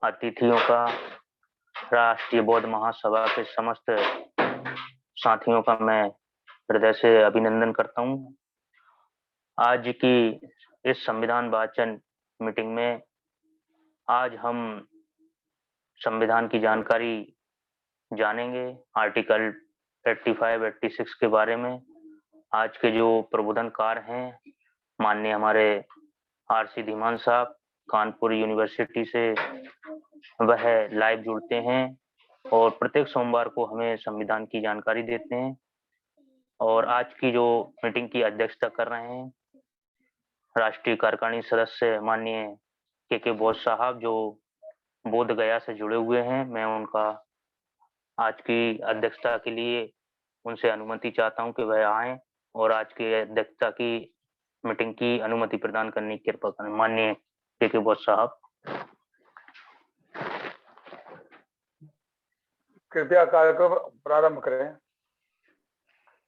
अतिथियों का, राष्ट्रीय बौद्ध महासभा के समस्त साथियों का मैं हृदय से अभिनंदन करता हूँ। आज की इस संविधान वाचन मीटिंग में आज हम संविधान की जानकारी जानेंगे, आर्टिकल 85, 86 के बारे में। आज के जो प्रबोधनकार हैं, माननीय हमारे आरसी धीमान साहब कानपुर यूनिवर्सिटी से, वह लाइव जुड़ते हैं और प्रत्येक सोमवार को हमें संविधान की जानकारी देते हैं। और आज की जो मीटिंग की अध्यक्षता कर रहे हैं राष्ट्रीय कार्यकारिणी सदस्य माननीय के बोस साहब, जो बोध गया से जुड़े हुए हैं। मैं उनका आज की अध्यक्षता के लिए उनसे अनुमति चाहता हूं कि वह आए और आज की अध्यक्षता की मीटिंग की अनुमति प्रदान करने की कृपा करें। माननीय के बोस साहब, कृपया कार्यक्रम प्रारंभ करें।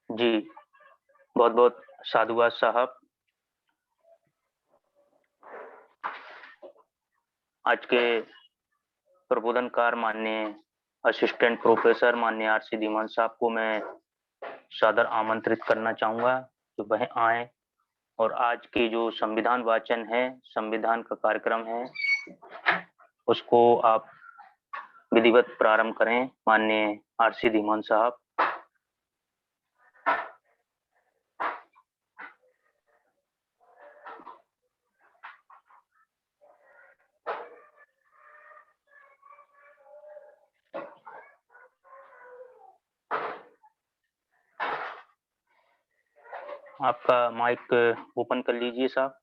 जी, बहुत बहुत साधुवाद साहब। आज के प्रबोधनकार माननीय असिस्टेंट प्रोफेसर माननीय आरसी धीमान साहब को मैं सादर आमंत्रित करना चाहूंगा कि वह आए और आज की जो संविधान वाचन है, संविधान का कार्यक्रम है, उसको आप विधिवत प्रारंभ करें। माननीय आरसी धीमान साहब। आपका माइक ओपन कर लीजिए साहब।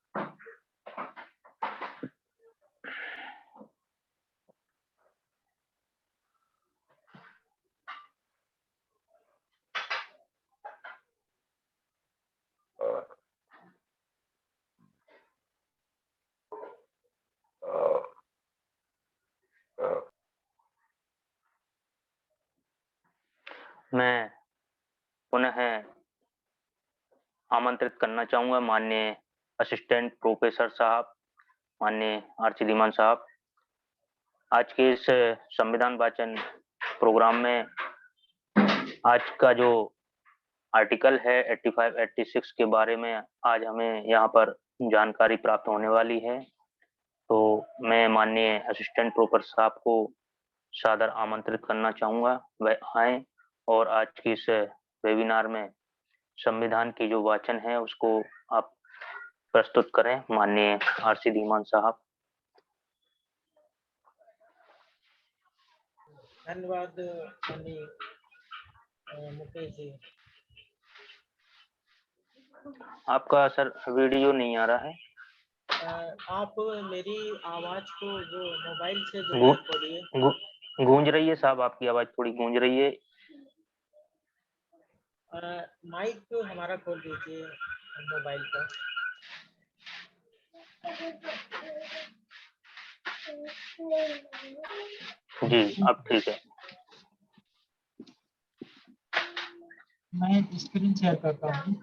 मैं पुनः आमंत्रित करना चाहूंगा माननीय असिस्टेंट प्रोफेसर साहब, माननीय आरसी धीमान साहब। आज के इस संविधान वाचन प्रोग्राम में आज का जो आर्टिकल है 85, 86 के बारे में आज हमें यहाँ पर जानकारी प्राप्त होने वाली है। तो मैं माननीय असिस्टेंट प्रोफेसर साहब को सादर आमंत्रित करना चाहूंगा, वह आए और आज की इस वेबिनार में संविधान की जो वाचन है उसको आप प्रस्तुत करें। माननीय आरसी धीमान साहब। धन्यवाद मुकेश जी। आपका सर वीडियो नहीं आ रहा है। आप मेरी आवाज को जो मोबाइल से जो खोलिए। गूंज रही है साहब, आपकी आवाज थोड़ी गूंज रही है। माइक हमारा खोल दीजिए मोबाइल का। जी, अब ठीक है। मैं स्क्रीन शेयर करता हूँ।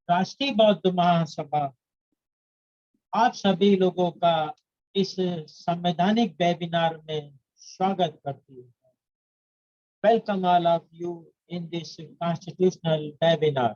राष्ट्रीय बौद्ध महासभा आप सभी लोगों का इस संवैधानिक वेबिनार में स्वागत करती है। Welcome all of you in this constitutional webinar.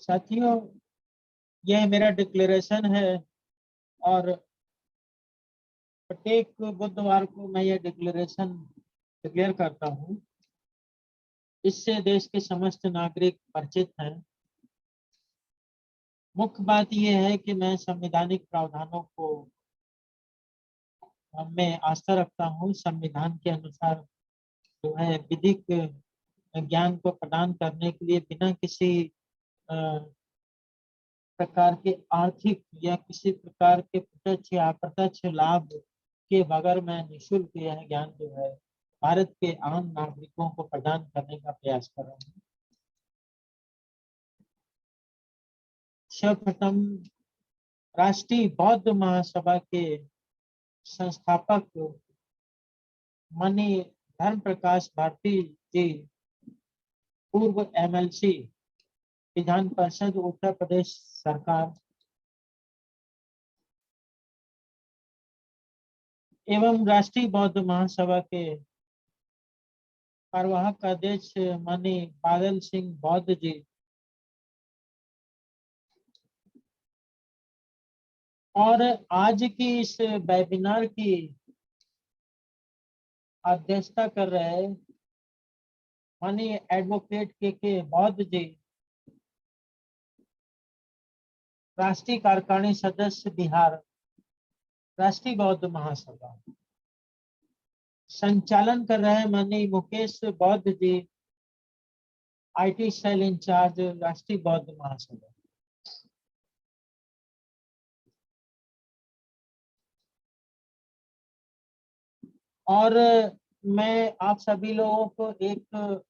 साथियों, यह मेरा डिक्लेरेशन है और प्रत्येक बुधवार को मैं यह डिक्लेरेशन डिक्लेयर करता हूँ। इससे देश के समस्त नागरिक परिचित हैं। मुख्य बात यह है कि मैं संवैधानिक प्रावधानों को में आस्था रखता हूँ। संविधान के अनुसार जो है विधिक ज्ञान को प्रदान करने के लिए बिना किसी अ, प्रकार के आर्थिक या किसी प्रकार के प्रत्यक्ष या अप्रत्यक्ष लाभ के बगैर मैं निःशुल्क यह ज्ञान जो है भारत के आम नागरिकों को प्रदान करने का प्रयास कर रहा हूँ। सर्वप्रथम राष्ट्रीय बौद्ध महासभा के संस्थापक माननीय धर्म प्रकाश भारती जी, पूर्व एमएलसी, विधान परिषद उत्तर प्रदेश सरकार, एवं राष्ट्रीय बौद्ध महासभा के कार्यवाहक अध्यक्ष माननीय बादल सिंह बौद्ध जी, और आज की इस वेबिनार की अध्यक्षता कर रहे माननीय एडवोकेट के बौद्ध जी, राष्ट्रीय कार्यकारिणी सदस्य बिहार, राष्ट्रीय बौद्ध महासभा, संचालन कर रहे माननीय मुकेश बौद्ध जी, आईटी सेल इंचार्ज, राष्ट्रीय बौद्ध महासभा। और मैं आप सभी लोगों को एक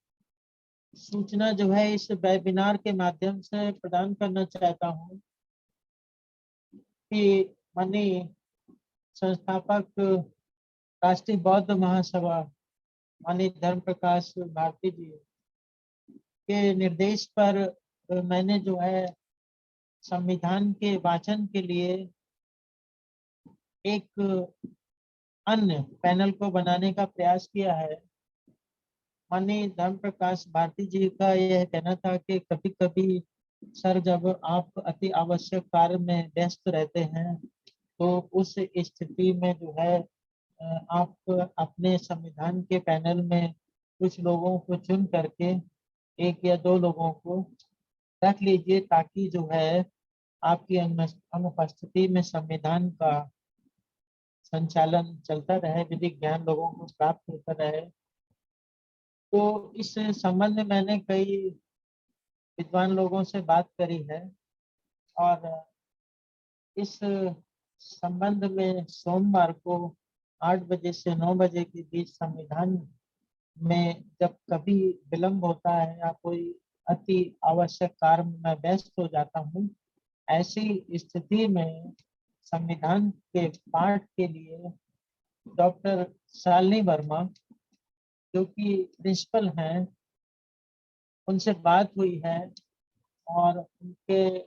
सूचना जो है इस वेबिनार के माध्यम से प्रदान करना चाहता हूं कि माननीय संस्थापक राष्ट्रीय बौद्ध महासभा माननीय धर्म प्रकाश भारती जी के निर्देश पर मैंने जो है संविधान के वाचन के लिए एक अन्य पैनल को बनाने का प्रयास किया है। माननीय धर्म प्रकाश भारती जी का यह कहना था कि कभी कभी सर जब आप अति आवश्यक कार्य में व्यस्त रहते हैं तो उस स्थिति में जो है आप अपने संविधान के पैनल में कुछ लोगों को चुन करके 1 या 2 लोगों को रख लीजिए ताकि जो है आपकी अनुपस्थिति में संविधान का संचालन चलता रहे, विधिक ज्ञान लोगों को प्राप्त होता रहे। तो इस संबंध में मैंने कई विद्वान लोगों से बात करी है और इस संबंध में सोमवार को 8 बजे से 9 बजे के बीच संविधान में जब कभी विलंब होता है या कोई अति आवश्यक कार्य में मैं व्यस्त हो जाता हूँ, ऐसी स्थिति में संविधान के पाठ के लिए डॉक्टर शालिनी वर्मा जो कि प्रिंसिपल हैं, उनसे बात हुई है और उनके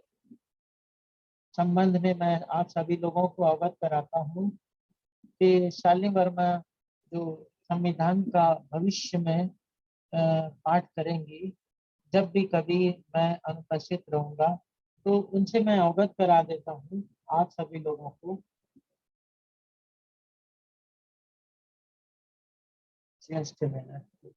संबंध में मैं आप सभी लोगों को अवगत कराता हूँ कि शालिनी वर्मा जो संविधान का भविष्य में पाठ करेंगी, जब भी कभी मैं अनुपस्थित रहूंगा तो उनसे मैं अवगत करा देता हूँ आप सभी लोगों को। Just minute.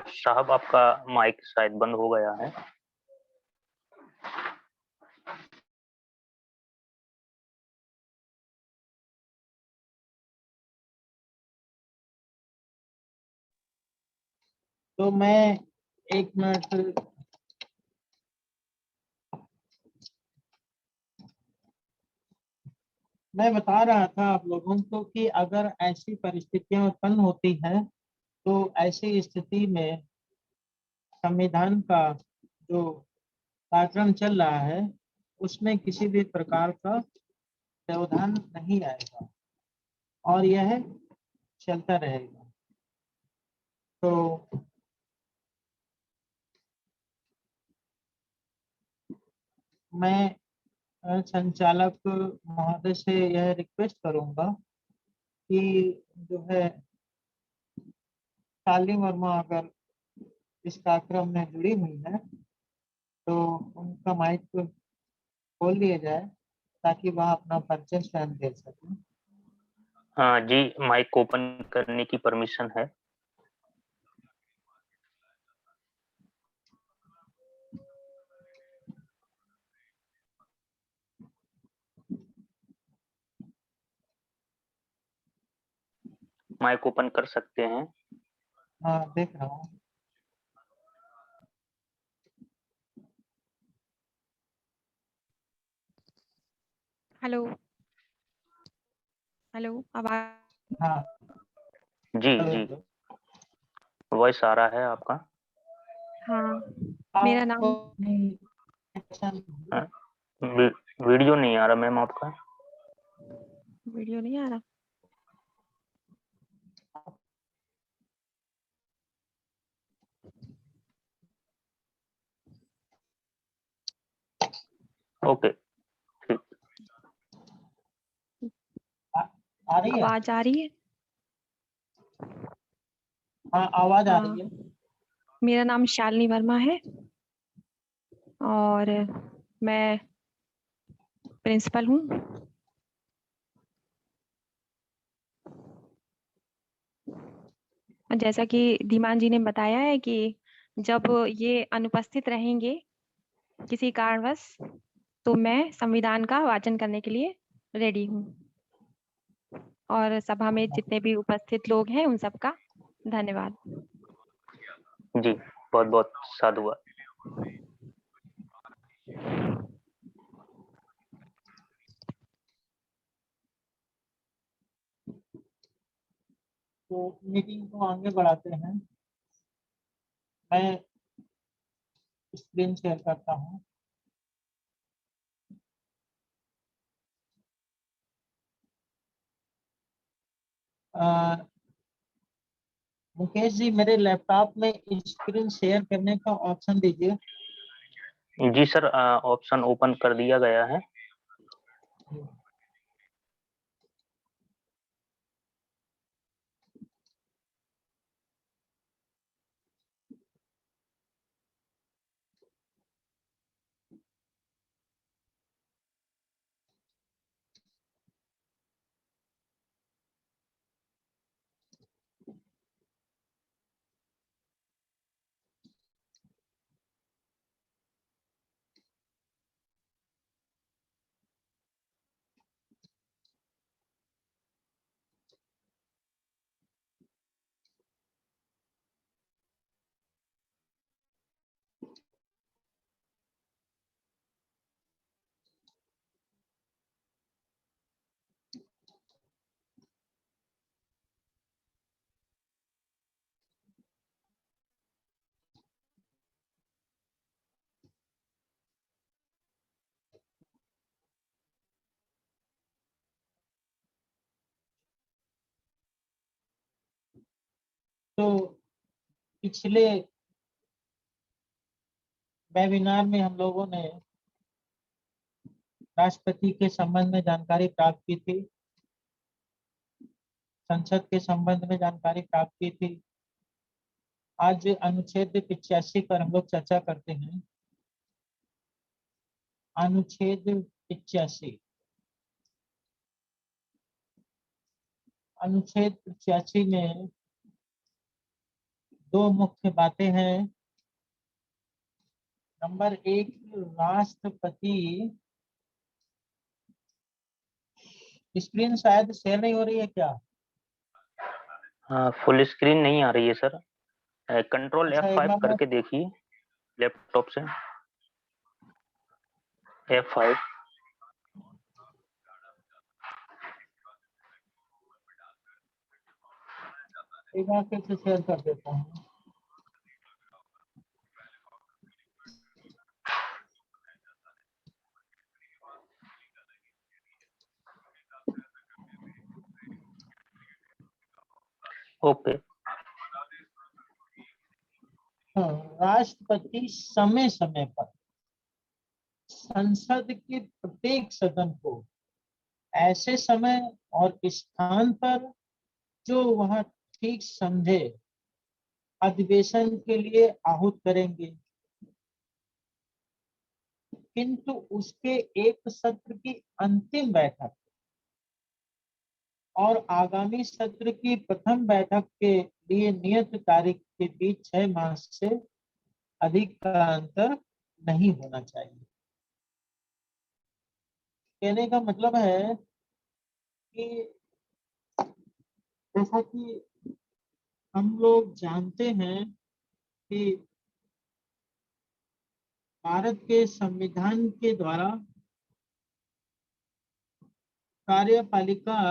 साहब आपका माइक शायद बंद हो गया है। तो मैं 1 मिनट मैं बता रहा था आप लोगों को कि अगर ऐसी परिस्थितियां उत्पन्न होती हैं तो ऐसी स्थिति में संविधान का जो कार्यक्रम चल रहा है उसमें किसी भी प्रकार का व्यवधान नहीं आएगा और यह चलता रहेगा। तो मैं संचालक महोदय से यह रिक्वेस्ट करूंगा कि जो है शालिनी वर्मा अगर इस कार्यक्रम में जुड़ी हुई है तो उनका माइक खोल दिया जाए ताकि वह अपना परिचय स्वयं दे सके। हाँ जी, माइक ओपन करने की परमिशन है। माइक ओपन कर सकते हैं। हाँ, देख रहा हूँ। हेलो हेलो, आवाज। हाँ, जी जी, वॉइस आ रहा है आपका। हाँ, मेरा नाम हाँ, वीडियो नहीं आ रहा मैम आपका। वीडियो नहीं आ रहा। ओके, ठीक। आ रही है? आवाज आ रही है? हाँ, आवाज आ हाँ, रही है। मेरा नाम शालिनी वर्मा है और मैं प्रिंसिपल हूँ। जैसा कि धीमान जी ने बताया है कि जब ये अनुपस्थित रहेंगे किसी कारणवश, तो मैं संविधान का वाचन करने के लिए रेडी हूँ। और सभा में जितने भी उपस्थित लोग हैं उन सबका धन्यवाद। जी, बहुत बहुत साधुवाद। तो मीटिंग को आगे बढ़ाते हैं। मैं स्क्रीन शेयर करता हूँ। मुकेश जी, मेरे लैपटॉप में स्क्रीन शेयर करने का ऑप्शन दीजिए। जी सर, ऑप्शन ओपन कर दिया गया है। तो पिछले वेबिनार में हम लोगों ने राष्ट्रपति के संबंध में जानकारी प्राप्त की थी, संसद के संबंध में जानकारी प्राप्त की थी। आज अनुच्छेद 85 पर हम लोग चर्चा करते हैं। अनुच्छेद 85। अनुच्छेद 85 में दो मुख्य बातें हैं। नंबर एक, राष्ट्रपति। स्क्रीन शायद शेयर नहीं हो रही है क्या? फुल स्क्रीन नहीं आ रही है सर। कंट्रोल अच्छा, एक F5 बार करके देखिए लैपटॉप से। F5। एक बार फिर से शेयर कर देता हूँ। ओके। हाँ, राष्ट्रपति समय समय पर संसद के प्रत्येक सदन को ऐसे समय और स्थान पर जो वह ठीक समझे अधिवेशन के लिए आहूत करेंगे। किंतु उसके एक सत्र की अंतिम बैठक और आगामी सत्र की प्रथम बैठक के लिए नियत तारीख के बीच 6 माह से अधिक का अंतर नहीं होना चाहिए। कहने का मतलब है कि जैसा कि हम लोग जानते हैं कि भारत के संविधान के द्वारा कार्यपालिका,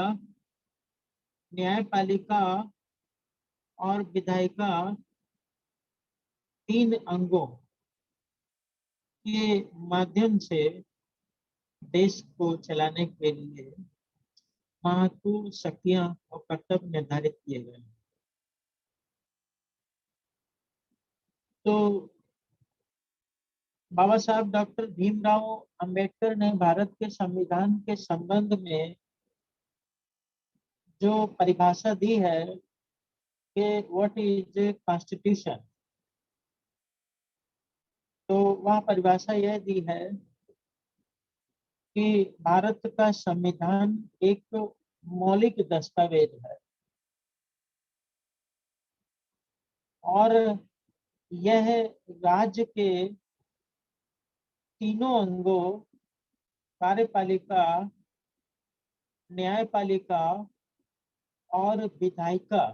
न्यायपालिका और विधायिका 3 अंगों के माध्यम से देश को चलाने के लिए महत्वपूर्ण शक्तियां और कर्तव्य निर्धारित किए गए हैं। तो बाबा साहब डॉक्टर भीमराव अंबेडकर ने भारत के संविधान के संबंध में जो परिभाषा दी है कि व्हाट इज ए कॉन्स्टिट्यूशन, तो वह परिभाषा यह दी है कि भारत का संविधान एक मौलिक दस्तावेज है और यह राज्य के तीनों अंगों कार्यपालिका, न्यायपालिका और विधायिका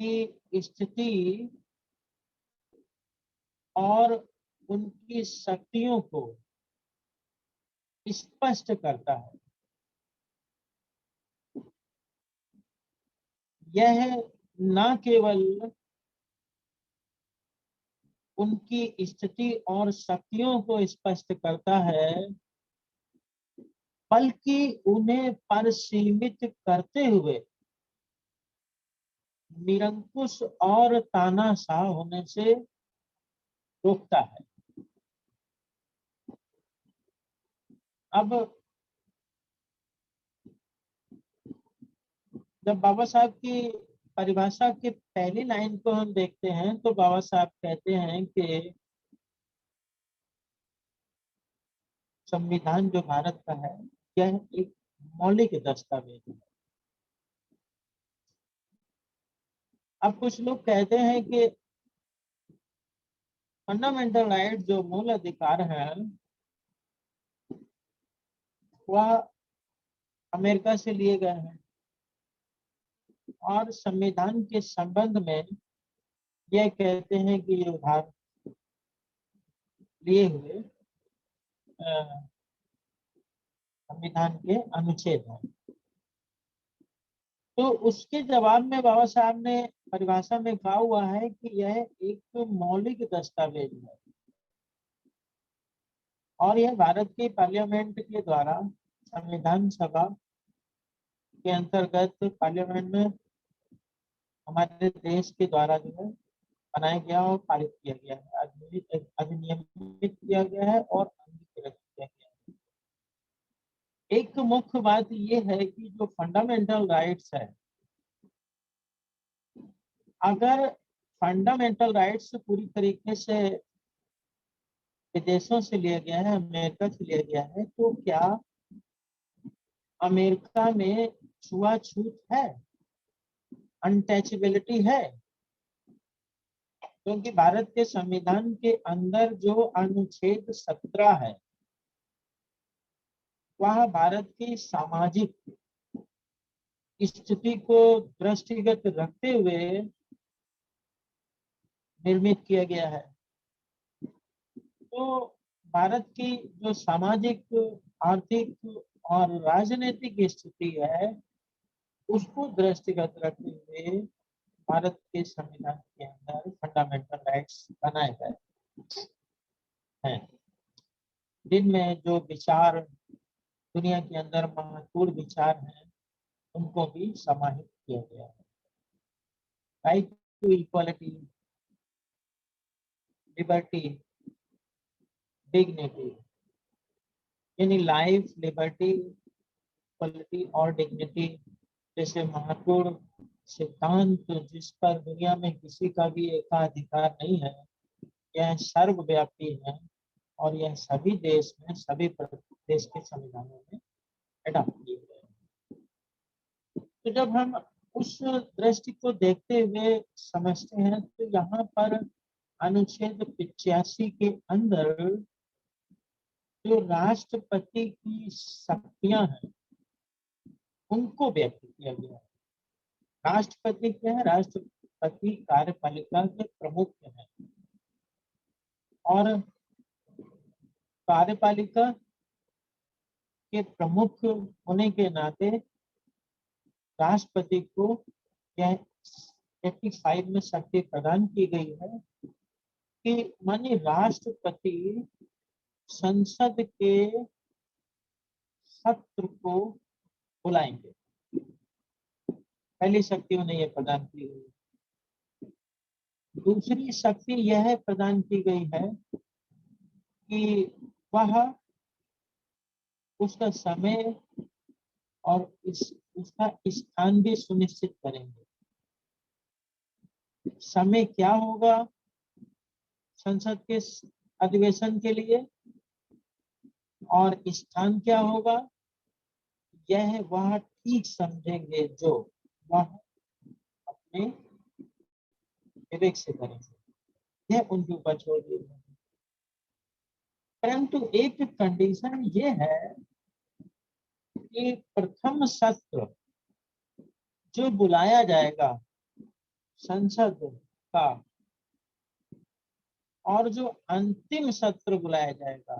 की स्थिति और उनकी शक्तियों को स्पष्ट करता है। यह न केवल उनकी स्थिति और शक्तियों को स्पष्ट करता है, बल्कि उन्हें परिसीमित करते हुए निरंकुश और तानाशाह होने से रोकता है। अब जब बाबा साहब की परिभाषा की पहली लाइन को हम देखते हैं तो बाबा साहब कहते हैं कि संविधान जो भारत का है यह एक मौलिक दस्तावेज है। अब कुछ लोग कहते हैं कि फंडामेंटल राइट जो मूल अधिकार है वह अमेरिका से लिए गए हैं और संविधान के संबंध में यह कहते हैं कि ये उधार लिए हुए संविधान के अनुच्छेद हैं। तो उसके जवाब में बाबा साहब ने परिभाषा में कहा हुआ है कि यह एक मौलिक दस्तावेज है और यह भारत की पार्लियामेंट के द्वारा संविधान सभा के अंतर्गत पार्लियामेंट में हमारे देश के द्वारा जो है बनाया गया और पारित किया गया है, अधिनियमित किया गया है और अंगीकृत किया गया है। एक मुख्य बात यह है कि जो फंडामेंटल राइट्स है, अगर फंडामेंटल राइट्स पूरी तरीके से विदेशों से लिया गया है, अमेरिका से लिया गया है, तो क्या अमेरिका में छुआछूत है, अनटचेबिलिटी है? क्योंकि भारत के संविधान के अंदर जो अनुच्छेद 17 है वह भारत की सामाजिक स्थिति को दृष्टिगत रखते हुए निर्मित किया गया है। तो भारत की जो सामाजिक, आर्थिक और राजनीतिक स्थिति है उसको दृष्टिगत रखते हुए भारत के संविधान के अंदर फंडामेंटल राइट्स बनाए गए हैं, जिनमें जो विचार दुनिया के अंदर महत्वपूर्ण विचार हैं उनको भी समाहित किया गया है। Right to equality, liberty, dignity, यानी लाइफ, लिबर्टी, इक्वालिटी और डिग्निटी जैसे महत्वपूर्ण सिद्धांत जिस पर दुनिया में किसी का भी एकाधिकार नहीं है, यह सर्वव्यापी है और यह सभी देश में, सभी देश के संविधानों में अडॉप्ट किए गए हैं। तो जब हम उस दृष्टि को देखते हुए समझते हैं तो यहाँ पर अनुच्छेद 85 के अंदर जो राष्ट्रपति की शक्तियां हैं उनको व्यक्त किया गया है। राष्ट्रपति क्या है? राष्ट्रपति कार्यपालिका के प्रमुख हैं और कार्यपालिका के प्रमुख होने के नाते राष्ट्रपति को यह 85 में शक्ति प्रदान की गई है कि माननीय राष्ट्रपति संसद के सत्र को बुलाएंगे। पहली शक्ति उन्हें यह प्रदान की गई। दूसरी शक्ति यह प्रदान की गई है कि वह उसका समय और उसका स्थान भी सुनिश्चित करेंगे। समय क्या होगा संसद के अधिवेशन के लिए और स्थान क्या होगा, यह वह ठीक समझेंगे जो वह अपने विवेक से करेंगे। यह उनके ऊपर छोड़ दिया जाए। परंतु एक कंडीशन ये है कि प्रथम सत्र जो बुलाया जाएगा संसद का और जो अंतिम सत्र बुलाया जाएगा,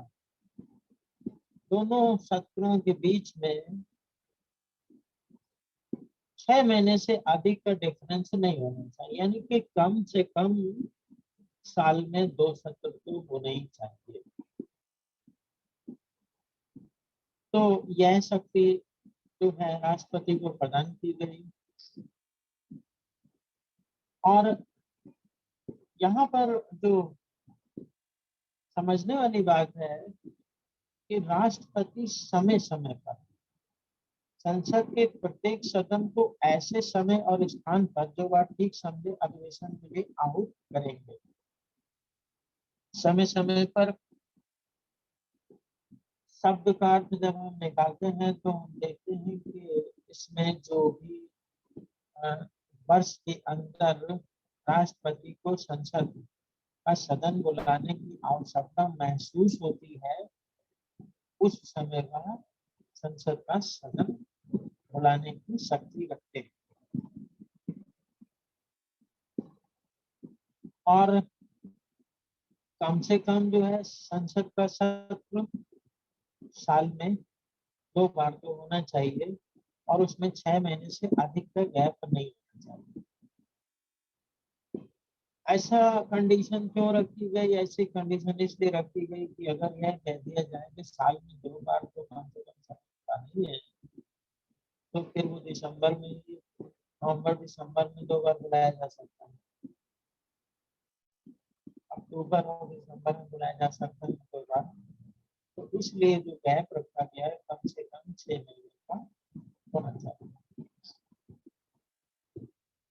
दोनों सत्रों के बीच में 6 महीने से अधिक का डिफरेंस नहीं होना चाहिए। यानी कि कम से कम साल में 2 सत्र तो होने ही चाहिए। तो यह शक्ति जो है राष्ट्रपति को प्रदान की गई। और यहाँ पर जो समझने वाली बात है कि राष्ट्रपति समय समय पर संसद के प्रत्येक सदन को ऐसे समय और स्थान पर जो वह ठीक समझे अधिवेशन के लिए आहूत करेंगे। समय समय पर शब्द का अर्थ जब हम निकालते हैं तो हम देखते हैं कि इसमें जो भी वर्ष के अंदर राष्ट्रपति को संसद का सदन बुलाने की आवश्यकता महसूस होती है, उस समय वह संसद का सदन बुलाने की शक्ति रखते हैं। और कम से कम जो है संसद का सत्र साल में 2 बार तो होना चाहिए और उसमें 6 महीने से अधिक का गैप नहीं होना चाहिए। ऐसा कंडीशन क्यों रखी गई? ऐसी कंडीशन इसलिए रखी गई कि अगर यह कह दिया जाए कि साल में 2 बार तो कम से कम सकता नहीं है, तो फिर वो दिसंबर में, नवंबर दिसंबर में 2 बार बुलाया जा सकता है, अक्टूबर और दिसंबर में बुलाया जा सकता है 2 बार। तो इसलिए जो गैप रखा गया है कम से कम 6 महीने का होना चाहिए।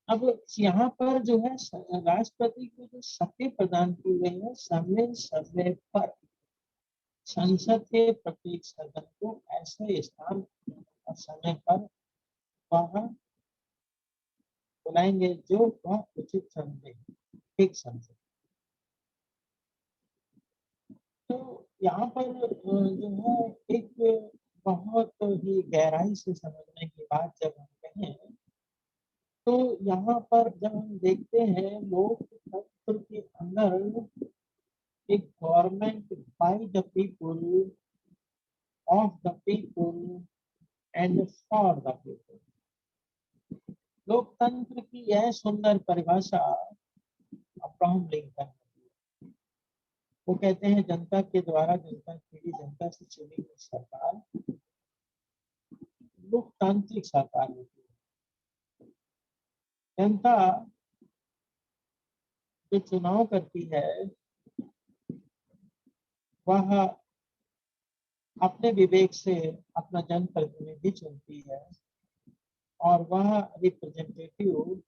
अब यहाँ पर जो है राष्ट्रपति को जो शक्ति प्रदान की गई है, समय समय पर संसद के प्रत्येक सदन को ऐसे स्थान और समय पर वह बुलाएंगे जो वह उचित समझे, ठीक समझे। तो यहाँ पर जो है एक बहुत ही गहराई से समझने की बात जब हम कहें तो यहाँ पर जब हम देखते हैं लोकतंत्र के अंदर एक government by the people, of the people and for the people, लोकतंत्र की यह सुंदर परिभाषा अब्राहम लिंकन, वो कहते हैं जनता के द्वारा जनता के लिए जनता से चुनी हुई सरकार लोकतांत्रिक सरकार होती है। जनता जो चुनाव करती है वह अपने विवेक से अपना जनप्रतिनिधि चुनती है और वह रिप्रेजेंटेटिव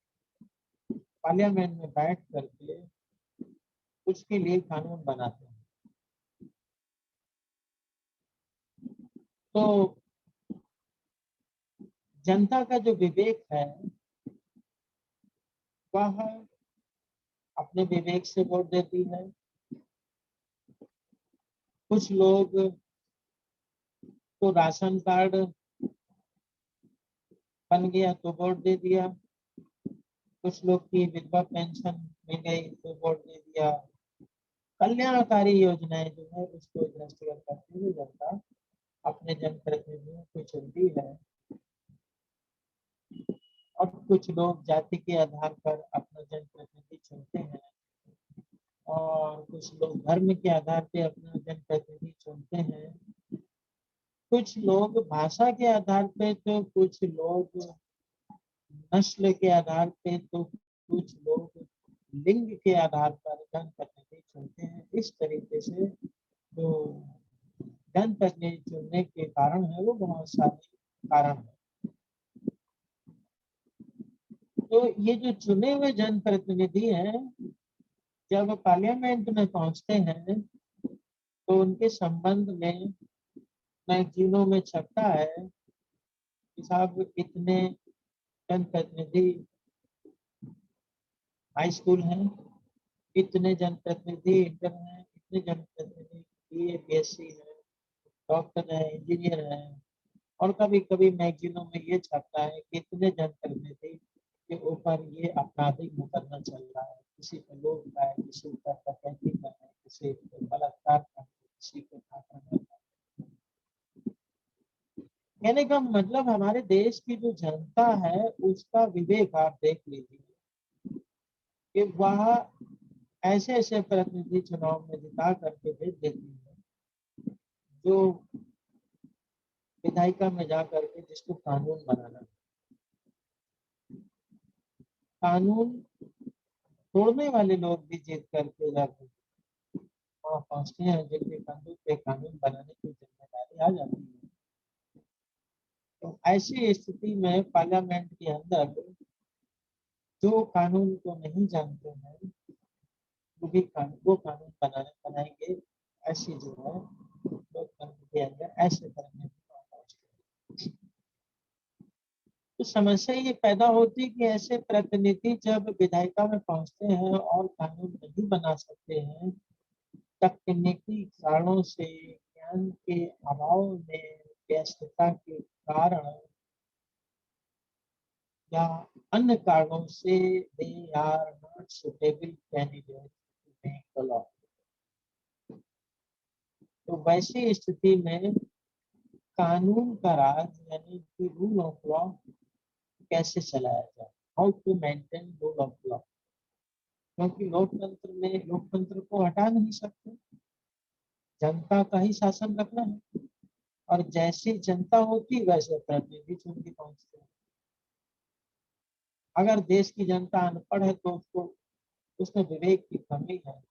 पार्लियामेंट में बैठ करके उसके लिए कानून बनाते हैं। तो जनता का जो विवेक है वह अपने विवेक से वोट देती है। कुछ लोग तो राशन कार्ड बन गया तो वोट दे दिया, कुछ लोग की विधवा पेंशन मिल गई तो वोट दे दिया। कल्याणकारी योजनाएं जो है उसको दृष्टिगत करते हुए जनता अपने जनप्रतिनिधियों को चुनती है। और कुछ लोग जाति के आधार पर अपना जनप्रतिनिधि चुनते हैं और कुछ लोग धर्म के आधार पे अपना जनप्रतिनिधि चुनते हैं। कुछ लोग भाषा के आधार पे, तो कुछ लोग नस्ल के आधार पे, तो कुछ लोग लिंग के आधार पर जनप्रतिनिधि चुनते हैं। इस तरीके से जो जनप्रतिनिधि चुनने के कारण है वो बहुत सारे कारण है। तो ये जो चुने हुए जनप्रतिनिधि हैं जब पार्लियामेंट में पहुंचते हैं तो उनके संबंध में मैगजीनों में छपता है कि साहब इतने जनप्रतिनिधि हाई स्कूल हैं, इतने जनप्रतिनिधि इंटर हैं, इतने जनप्रतिनिधि BA BSc है, डॉक्टर है, इंजीनियर है। और कभी कभी मैगजीनों में ये छपता है कि इतने जनप्रतिनिधि के ऊपर ये आपराधिक मुकदमा चल रहा है, किसी पे लोग का है, किसी पर डकैती का है, किसी पे बलात्कार का है, किसी पे आक्रमण का है। कहने का मतलब हमारे देश की जो जनता है उसका विवेक आप देख लीजिए कि वह ऐसे ऐसे प्रतिनिधि चुनाव में जिता करके भेज देती है जो विधायिका में जा करके जिसको कानून बनाना, कानून तोड़ने वाले लोग भी जीत करके जाते वहाँ पहुंचते हैं जिनके कंधों पे कानून बनाने की जिम्मेदारी आ जाती है। तो ऐसी स्थिति में पार्लियामेंट के अंदर जो कानून को नहीं जानते हैं वो कानून बनाएंगे। ऐसी जो है लोकतंत्र के अंदर ऐसे करने की तो समस्या ये पैदा होती है कि ऐसे प्रतिनिधि जब विधायिका में पहुंचते हैं और कानून नहीं बना सकते हैं, तकनीकी कारणों से, ज्ञान के अभाव में, व्यस्तता के कारण या अन्य कारणों से they are not suitable candidate to make the law. तो वैसी स्थिति में कानून का राज यानी कि रूल ऑफ लॉ कैसे चलाया जाए, how to maintain rule of law. क्योंकि लोकतंत्र को हटा नहीं सकते, जनता का ही शासन रखना है और जैसी जनता होती वैसे प्रतिनिधि चुन के पहुंचते हैं। अगर देश की जनता अनपढ़ है तो उसमें विवेक की कमी है,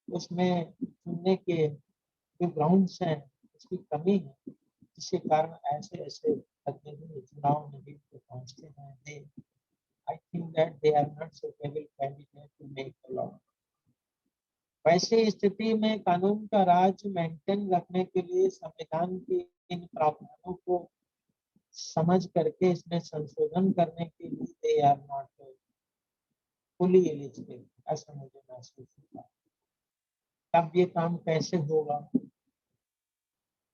उसमें चुनने के जो ग्राउंड्स हैं उसकी कमी है, जिसके कारण ऐसे ऐसे प्रतिनिधि चुनाव में जीत के पहुंचते हैं। I think that they are not suitable candidate to make the law. वैसे स्थिति में कानून का राज मेंटेन रखने के लिए संविधान के इन प्रावधानों को समझ करके इसमें संशोधन करने के लिए they are not fully eligible, ऐसा मुझे महसूस होता है। तब ये काम कैसे होगा?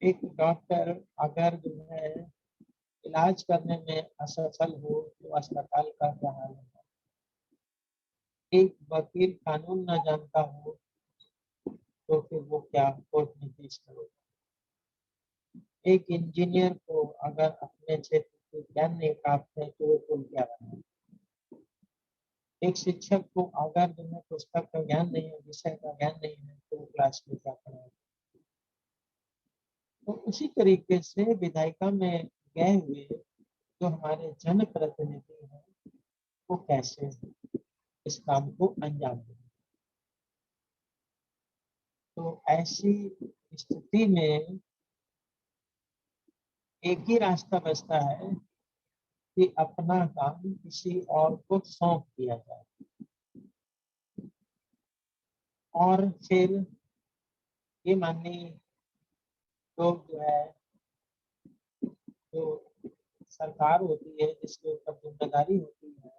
एक डॉक्टर अगर जो है इलाज करने में असफल हो तो अस्पताल का क्या हाल होगा? एक वकील कानून न जानता हो तो फिर वो क्या कोर्ट में पेश करेगा? एक इंजीनियर को अगर अपने क्षेत्र के ज्ञान नहीं प्राप्त है तो वो पुल क्या बनाए? एक शिक्षक को अगर जो है पुस्तक का ज्ञान नहीं है, विषय का ज्ञान नहीं है तो वो क्लास में क्या पढ़ाएगा? तो उसी तरीके से विधायिका में गए हुए जो हमारे जनप्रतिनिधि हैं वो कैसे इस काम को अंजाम दें। तो ऐसी स्थिति में एक ही रास्ता बचता है कि अपना काम किसी और को सौंप दिया जाए और फिर ये माननीय लोग जो है जो सरकार होती है जिसके ऊपर जिम्मेदारी होती है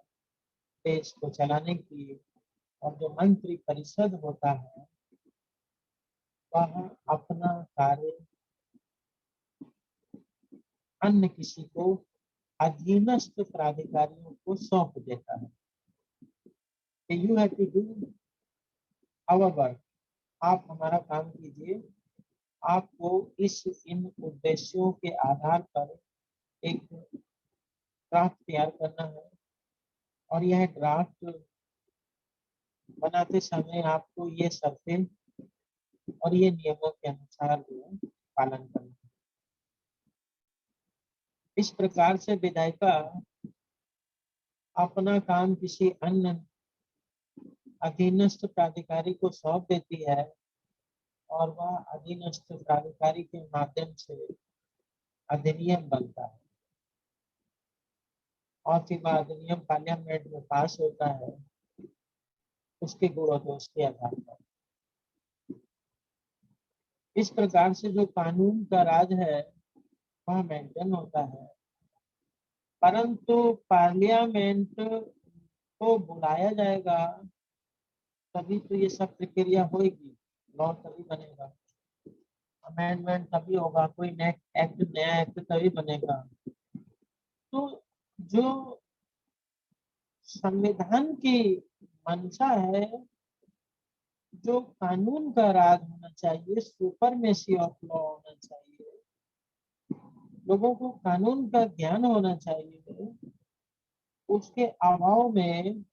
देश को चलाने की, और जो मंत्री परिषद होता है वह अपना कार्य अन्य किसी को अधीनस्थ प्राधिकारियों को सौंप देता है। You have to do our work, आप हमारा काम कीजिए। आपको इन उद्देश्यों के आधार पर एक ड्राफ्ट तैयार करना है, और यह ड्राफ्ट बनाते समय आपको ये शर्तें और ये नियमों के अनुसार जो है पालन करना है। इस प्रकार से विधायिका अपना काम किसी अन्य अधीनस्थ प्राधिकारी को सौंप देती है, और वह अधीनस्थ प्राधिकारी के माध्यम से अधिनियम बनता है, और फिर वह अधिनियम पार्लियामेंट में पास होता है उसके गुण और दोष के आधार पर। इस प्रकार से जो कानून का राज है वह मेंटेन होता है, परंतु पार्लियामेंट को बुलाया जाएगा तभी तो ये सब प्रक्रिया होगी, लॉ तभी बनेगा, अमेंडमेंट तभी होगा, कोई नया एक्ट तभी बनेगा। तो जो संविधान की मंशा है, जो कानून का राज होना चाहिए, सुपरमेसी ऑफ लॉ होना चाहिए, लोगों को कानून का ज्ञान होना चाहिए, उसके अभाव में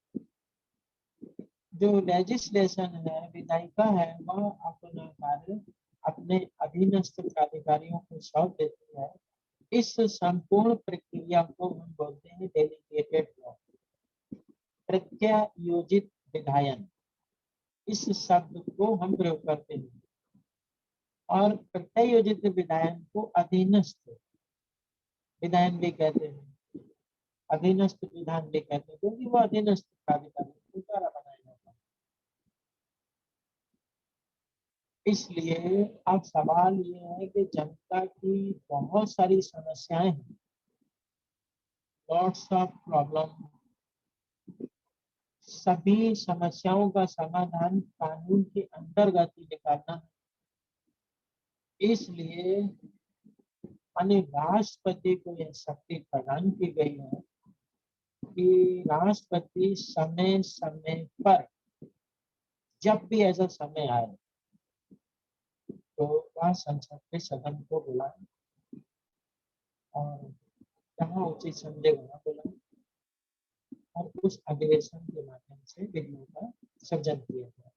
जो लेजिस्लेशन है, विधायिका है, वह अपना कार्य अपने अधीनस्थ प्राधिकारियों को सौंप देती है। इस संपूर्ण प्रक्रिया को हम बोलते हैं डेलीगेटेड लॉ, प्रत्यायोजित विधायन, इस शब्द को हम प्रयोग करते हैं। और प्रत्यायोजित विधायन को अधीनस्थ विधायन भी कहते हैं, अधीनस्थ विधान भी कहते हैं, क्योंकि वो अधीनस्थ प्राधिकारी के द्वारा बनाया जाता है। इसलिए अब सवाल ये है कि जनता की बहुत सारी समस्याएं हैं, लॉट्स ऑफ प्रॉब्लम, सभी समस्याओं का समाधान कानून के अंतर्गत ही निकालना है। इसलिए राष्ट्रपति को यह शक्ति प्रदान की गई है कि राष्ट्रपति समय समय पर जब भी ऐसा समय आए तो वह संसद के सदन को बुलाए, और जहाँ उचित समझे वहाँ बुलाए, और उस अधिवेशन के माध्यम से विधियों का सृजन किया जाए।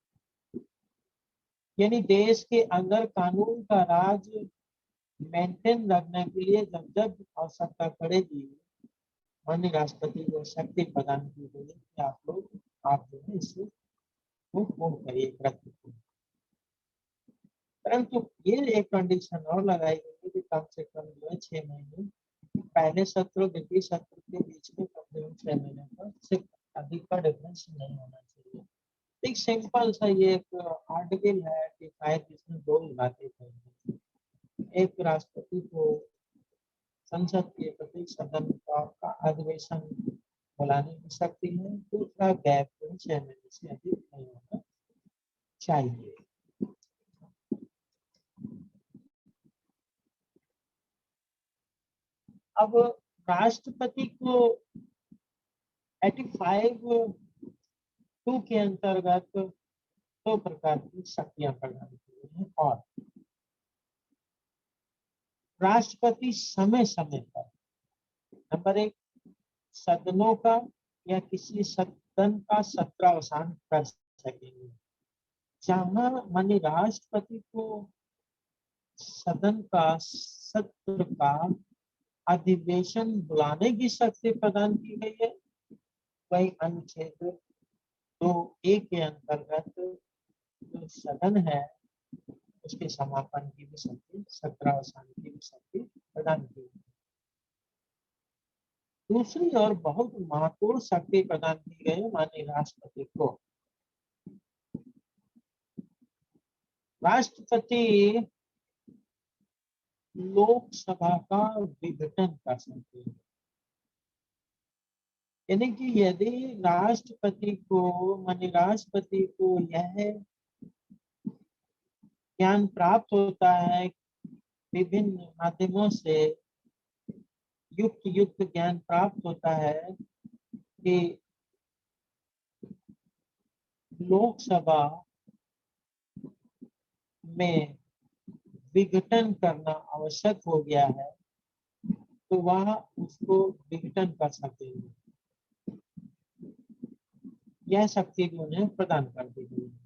यानी देश के अंदर कानून का राज मेंटेन रखने के लिए जब जब आवश्यकता पड़ेगी, माननीय राष्ट्रपति को शक्ति प्रदान की गई कि आप जो है इसे पूर्ण करिए, प्रति। परंतु ये एक कंडीशन और लगाई गई है कि कम से कम जो है 6 महीने, पहले सत्र और द्वितीय सत्र के बीच में कम से कम 6 महीने का सिर्फ अधिक का डिफरेंस नहीं होना चाहिए। एक सिंपल सा ये एक आर्टिकल है कि शायद इसमें 2 बातें कही, एक राष्ट्रपति को संसद के प्रत्येक सदन का अधिवेशन बुलाने की शक्ति है, दूसरा गैप 6 महीने से अधिक नहीं होना चाहिए। अब राष्ट्रपति को 85(2) के अंतर्गत 2 प्रकार की शक्तियां प्रदान की गई हैं, और राष्ट्रपति समय समय पर नंबर 1 सदनों का या किसी सदन का सत्रावसान कर सकेंगे। जहां माननीय राष्ट्रपति को सदन का सत्र का अधिवेशन बुलाने की शक्ति प्रदान की गई है, वही अनुच्छेद 2(a) के अंतर्गत जो सदन है उसके समापन की भी शक्ति, सत्रावसान की भी शक्ति प्रदान की गई। दूसरी और बहुत महत्वपूर्ण शक्ति प्रदान की गई माननीय राष्ट्रपति को। राष्ट्रपति लोकसभा का विघटन कर सकते हैं। यानी कि यदि राष्ट्रपति को माननीय राष्ट्रपति को यह ज्ञान प्राप्त होता है, विभिन्न माध्यमों से युक्त ज्ञान प्राप्त होता है कि लोकसभा में विघटन करना आवश्यक हो गया है, तो वह उसको विघटन कर सकेंगे। यह शक्ति भी उन्हें प्रदान कर दी गई है।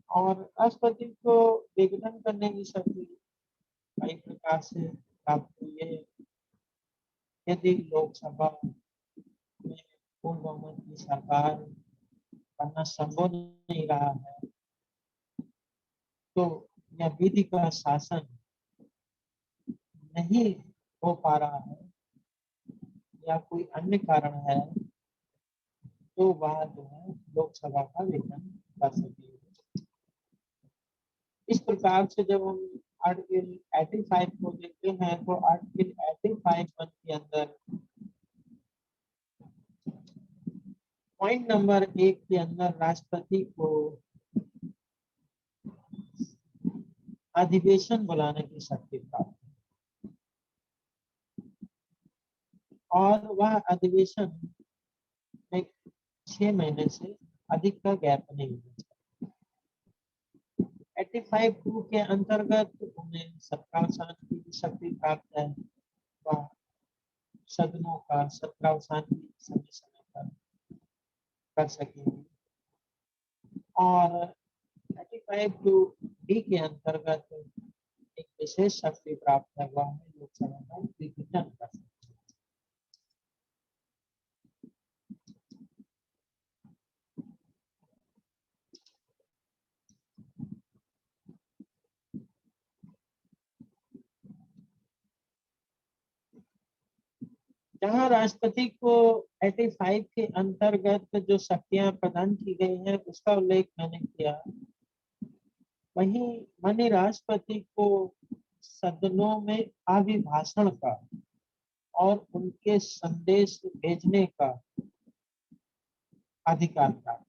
और राष्ट्रपति को विघटन करने की शक्ति कई प्रकार से प्राप्त हुई है। यदि लोकसभा में पूर्ण बहुमत की सरकार करना संभव नहीं रहा है, तो यह विधि का शासन नहीं हो पा रहा है या कोई अन्य कारण है, तो वह जो है लोकसभा का विघटन कर सकेंगे। इस प्रकार से जब हम आर्टिकल 85 को देखते हैं, तो आर्टिकल 85 के अंदर पॉइंट नंबर 1 के अंदर राष्ट्रपति को अधिवेशन बुलाने की शक्ति प्राप्त है और वह अधिवेशन में 6 महीने से अधिक का गैप नहीं होना चाहिए। 85(2) के अंतर्गत उन्हें सत्रावसान की शक्ति प्राप्त है। वह सदनों का सत्रावसान समय समय पर कर सकेंगे। और 35(2)D के अंतर्गत एक विशेष शक्ति प्राप्त है, वह है लोकसभा का विघटन कर सकते हैं। जहाँ राष्ट्रपति को 85 के अंतर्गत जो शक्तियां प्रदान की गई हैं, उसका उल्लेख मैंने किया, वहीं माननीय राष्ट्रपति को सदनों में अभिभाषण का और उनके संदेश भेजने का अधिकार प्राप्त है।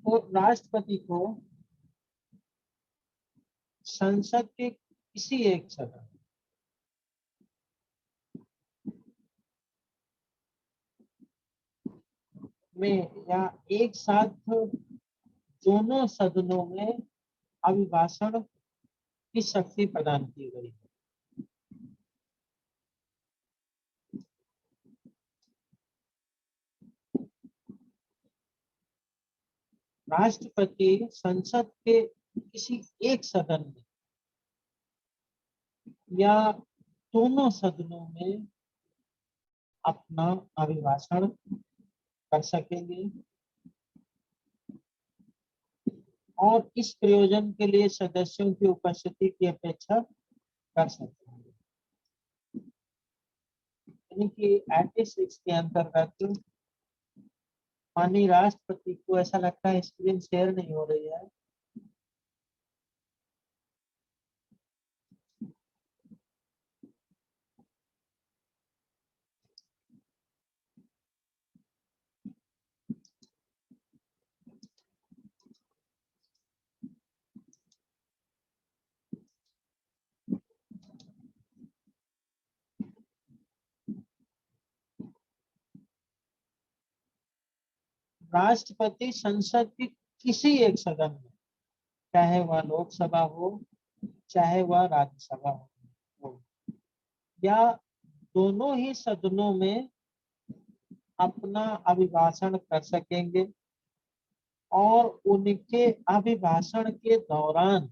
तो राष्ट्रपति को संसद के किसी एक सदन में या एक साथ दोनों सदनों में अभिभाषण की शक्ति प्रदान की गई है। राष्ट्रपति संसद के किसी एक सदन में या दोनों सदनों में अपना अभिभाषण कर सकेंगे और इस प्रयोजन के लिए सदस्यों की उपस्थिति की अपेक्षा कर सकते हैं। यानी कि 86 के अंतर्गत माननीय राष्ट्रपति को ऐसा लगता है स्क्रीन शेयर नहीं हो रही है। राष्ट्रपति संसद की किसी एक सदन में, चाहे वह लोकसभा हो चाहे वह राज्यसभा हो, या दोनों ही सदनों में अपना अभिभाषण कर सकेंगे और उनके अभिभाषण के दौरान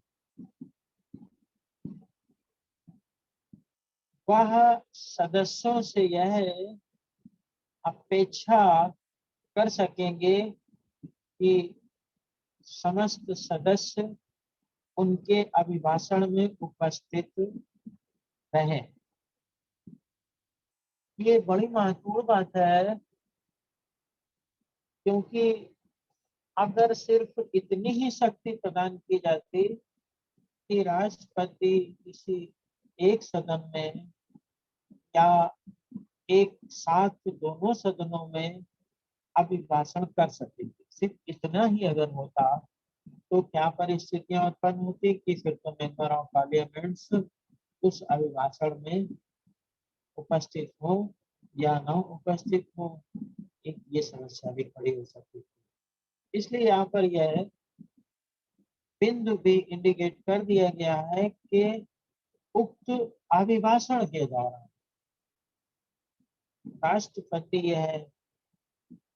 वह सदस्यों से यह अपेक्षा कर सकेंगे कि समस्त सदस्य उनके अभिभाषण में उपस्थित रहें। ये बड़ी महत्वपूर्ण बात है, क्योंकि अगर सिर्फ इतनी ही शक्ति प्रदान की जाती कि राष्ट्रपति किसी एक सदन में या एक साथ दोनों सदनों में अभिभाषण कर सके, सिर्फ इतना ही अगर होता तो क्या परिस्थितियां उत्पन्न होती कि फिर तो मेंबर ऑफ पार्लियामेंट्स उस अभिभाषण में उपस्थित हो या न उपस्थित हो, एक ये समस्या भी खड़ी हो सकती है। इसलिए यहाँ पर यह बिंदु भी इंडिकेट कर दिया गया है कि उक्त अभिभाषण के दौरान राष्ट्रपति यह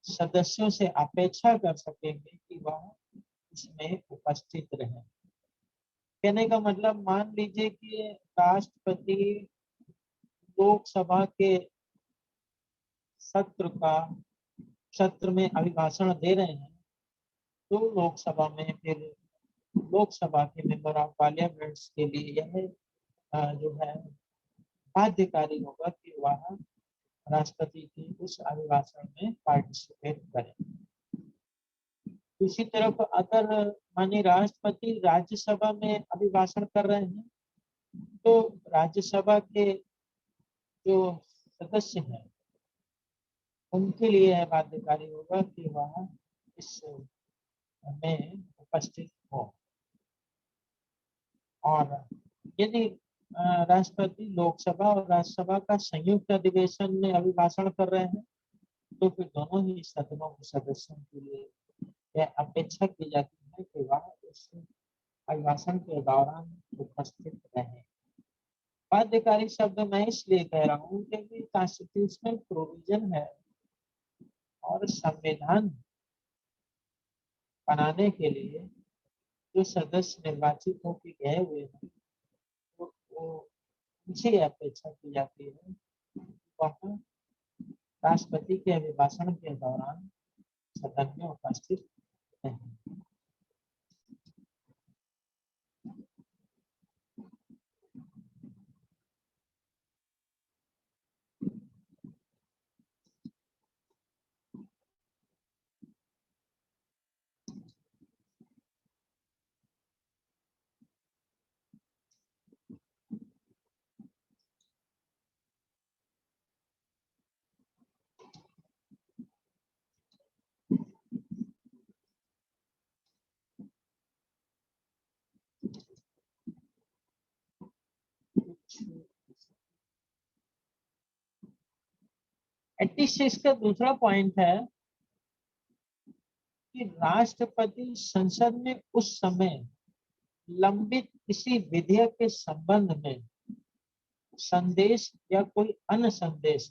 सदस्यों से अपेक्षा कर सकेंगे कि वह इसमें उपस्थित रहे। कहने का मतलब, मान लीजिए कि राष्ट्रपति लोकसभा के सत्र में अभिभाषण दे रहे हैं, तो लोकसभा में फिर लोकसभा के मेंबर ऑफ पार्लियामेंट्स के लिए यह जो है बाध्यकारी होगा कि वह राष्ट्रपति की उस अभिभाषण में पार्टिसिपेट करें। दूसरी तरफ अगर माननीय राष्ट्रपति राज्यसभा में अभिभाषण कर रहे हैं, तो राज्यसभा के जो सदस्य हैं उनके लिए यह बाध्यकारी होगा कि वह इस में उपस्थित हो। और यदि राष्ट्रपति लोकसभा और राज्यसभा का संयुक्त अधिवेशन में अभिभाषण कर रहे हैं, तो फिर दोनों ही सदनों के सदस्यों के लिए यह अपेक्षा की जाती है कि वह उस अभिभाषण के दौरान उपस्थित रहे। बाध्यकारी शब्द मैं इसलिए कह रहा हूँ क्योंकि कॉन्स्टिट्यूशनल प्रोविजन है और संविधान बनाने के लिए जो सदस्य निर्वाचित होकर गए हुए हैं, वो उनसे अपेक्षा की जाती है वह राष्ट्रपति के अभिभाषण के दौरान सदन में उपस्थित रहें। इसका दूसरा पॉइंट है कि राष्ट्रपति संसद में उस समय लंबित किसी विधेयक के संबंध में संदेश या कोई अन्य संदेश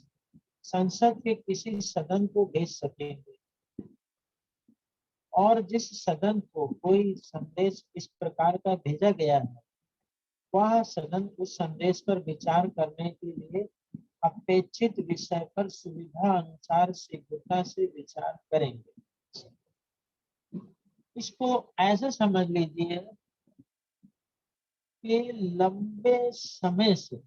संसद के किसी सदन को भेज सकेंगे, और जिस सदन को कोई संदेश इस प्रकार का भेजा गया है वह सदन उस संदेश पर विचार करने के लिए अपेक्षित विषय पर सुविधा अनुसार शीघ्रता से विचार करेंगे। इसको ऐसे समझ लीजिए कि लंबे समय से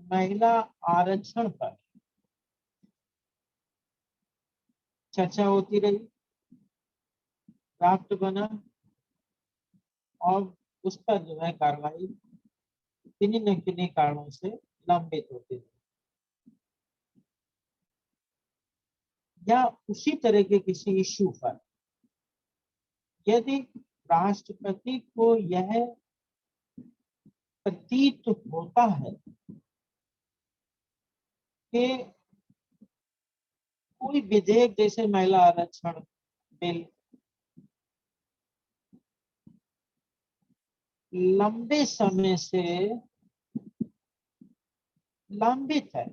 महिला आरक्षण पर चर्चा होती रही, ड्राफ्ट बना और उस पर जो है कार्रवाई किन्हीं न किन्हीं कारणों से लंबित होती रही, या उसी तरह के किसी इश्यू पर यदि राष्ट्रपति को यह प्रतीत होता है कि कोई विधेयक जैसे महिला आरक्षण बिल लंबे समय से लंबित है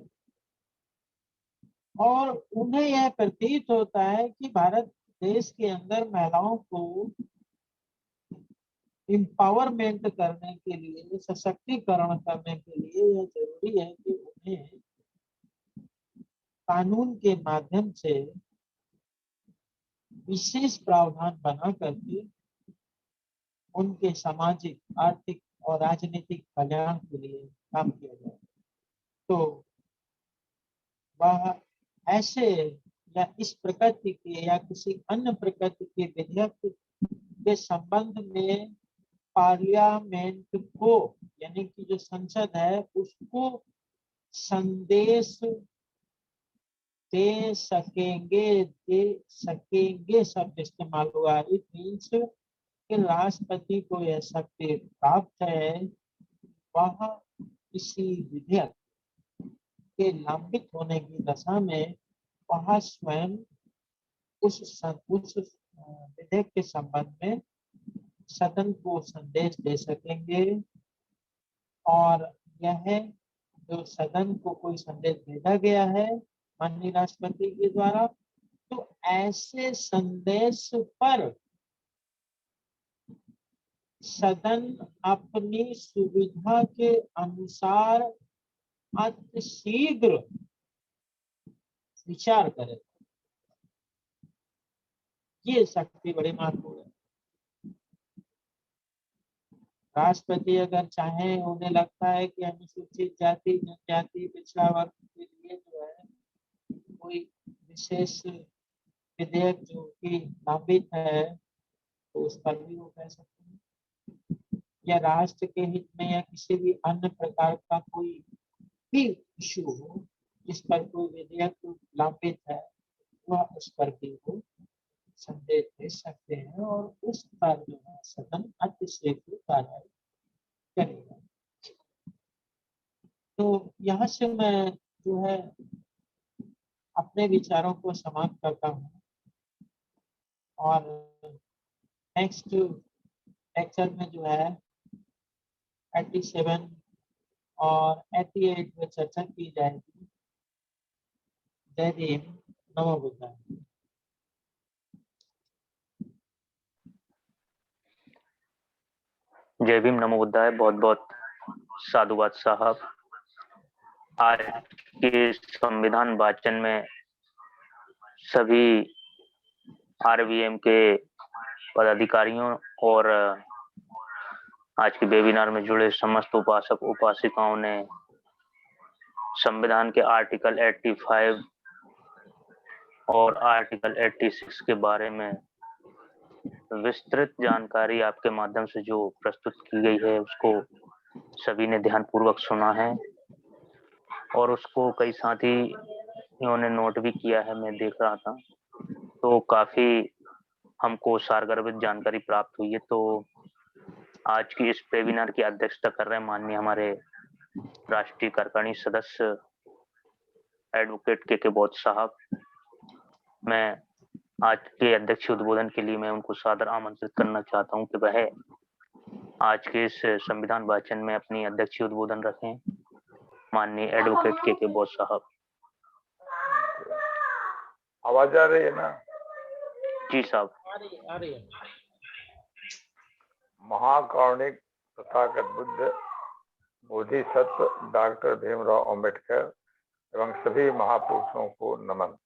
और उन्हें यह प्रतीत होता है कि भारत देश के अंदर महिलाओं को एम्पावरमेंट करने के लिए, सशक्तिकरण करने के लिए यह जरूरी है कि उन्हें कानून के माध्यम से विशेष प्रावधान बना करके उनके सामाजिक, आर्थिक और राजनीतिक कल्याण के लिए काम किया जाए। तो वह ऐसे या इस प्रकृति के या किसी अन्य प्रकृति के विधेयक के संबंध में पार्लियामेंट को, यानी कि जो संसद है, उसको संदेश दे सकेंगे शब्द इस्तेमाल हुआ। इट मीन्स कि राष्ट्रपति को यह शक्ति प्राप्त है, वह किसी विधेयक के लंबित होने की दशा में वह स्वयं उस विधेयक के संबंध में सदन को संदेश दे सकेंगे। और यह जो सदन को कोई संदेश भेजा गया है माननीय राष्ट्रपति के द्वारा, तो ऐसे संदेश पर सदन अपनी सुविधा के अनुसार अति शीघ्र विचार करे। ये शक्ति बड़ी महत्वपूर्ण है। राष्ट्रपति अगर चाहे, उन्हें लगता है कि अनुसूचित जाति, जनजाति, पिछड़ा वर्ग के लिए जो है कोई विशेष विधेयक जो कि लंबित है, तो उस पर भी वो कह सकते हैं। या राष्ट्र के हित में या किसी भी अन्य प्रकार का कोई भी इशू हो जिस पर कोई विधेयक लंबित है, वह उस पर भी वो संदेश दे सकते हैं और उस पर जो है सदन अतिशीघ्र कार्रवाई करेगा। तो यहाँ से मैं जो है अपने विचारों को समाप्त करता हूँ और नेक्स्ट लेक्चर में जो है 87 और 88 में चर्चा की जाएगी। जय भीम, नमो बुद्धाय। जय भीम, नमो बुद्धाय। बहुत बहुत साधुवाद साहब। आज के संविधान वाचन में सभी आरवीएम के पदाधिकारियों और आज के वेबिनार में जुड़े समस्त उपासक उपासिकाओं ने संविधान के आर्टिकल 85 और आर्टिकल 86 के बारे में विस्तृत जानकारी आपके माध्यम से जो प्रस्तुत की गई है, उसको सभी ने ध्यानपूर्वक सुना है और उसको कई साथी इन्होंने नोट भी किया है, मैं देख रहा था। तो काफी हमको सारगर्भित जानकारी प्राप्त हुई है। तो आज की इस वेबिनार की अध्यक्षता कर रहे हैं माननीय हमारे राष्ट्रीय कार्यकारिणी सदस्य एडवोकेट के बौद्ध साहब। मैं आज के अध्यक्ष उद्बोधन के लिए मैं उनको सादर आमंत्रित करना चाहता हूं कि वह आज के इस संविधान वाचन में अपनी अध्यक्षीय उद्बोधन रखें। माननीय एडवोकेट के बौद्ध साहब। आवाज आ रही है ना? जी साहब। आ रही है। महाकारुणिक तथागत बुद्ध बोधिसत्व डॉक्टर भीमराव अंबेडकर एवं सभी महापुरुषों को नमन।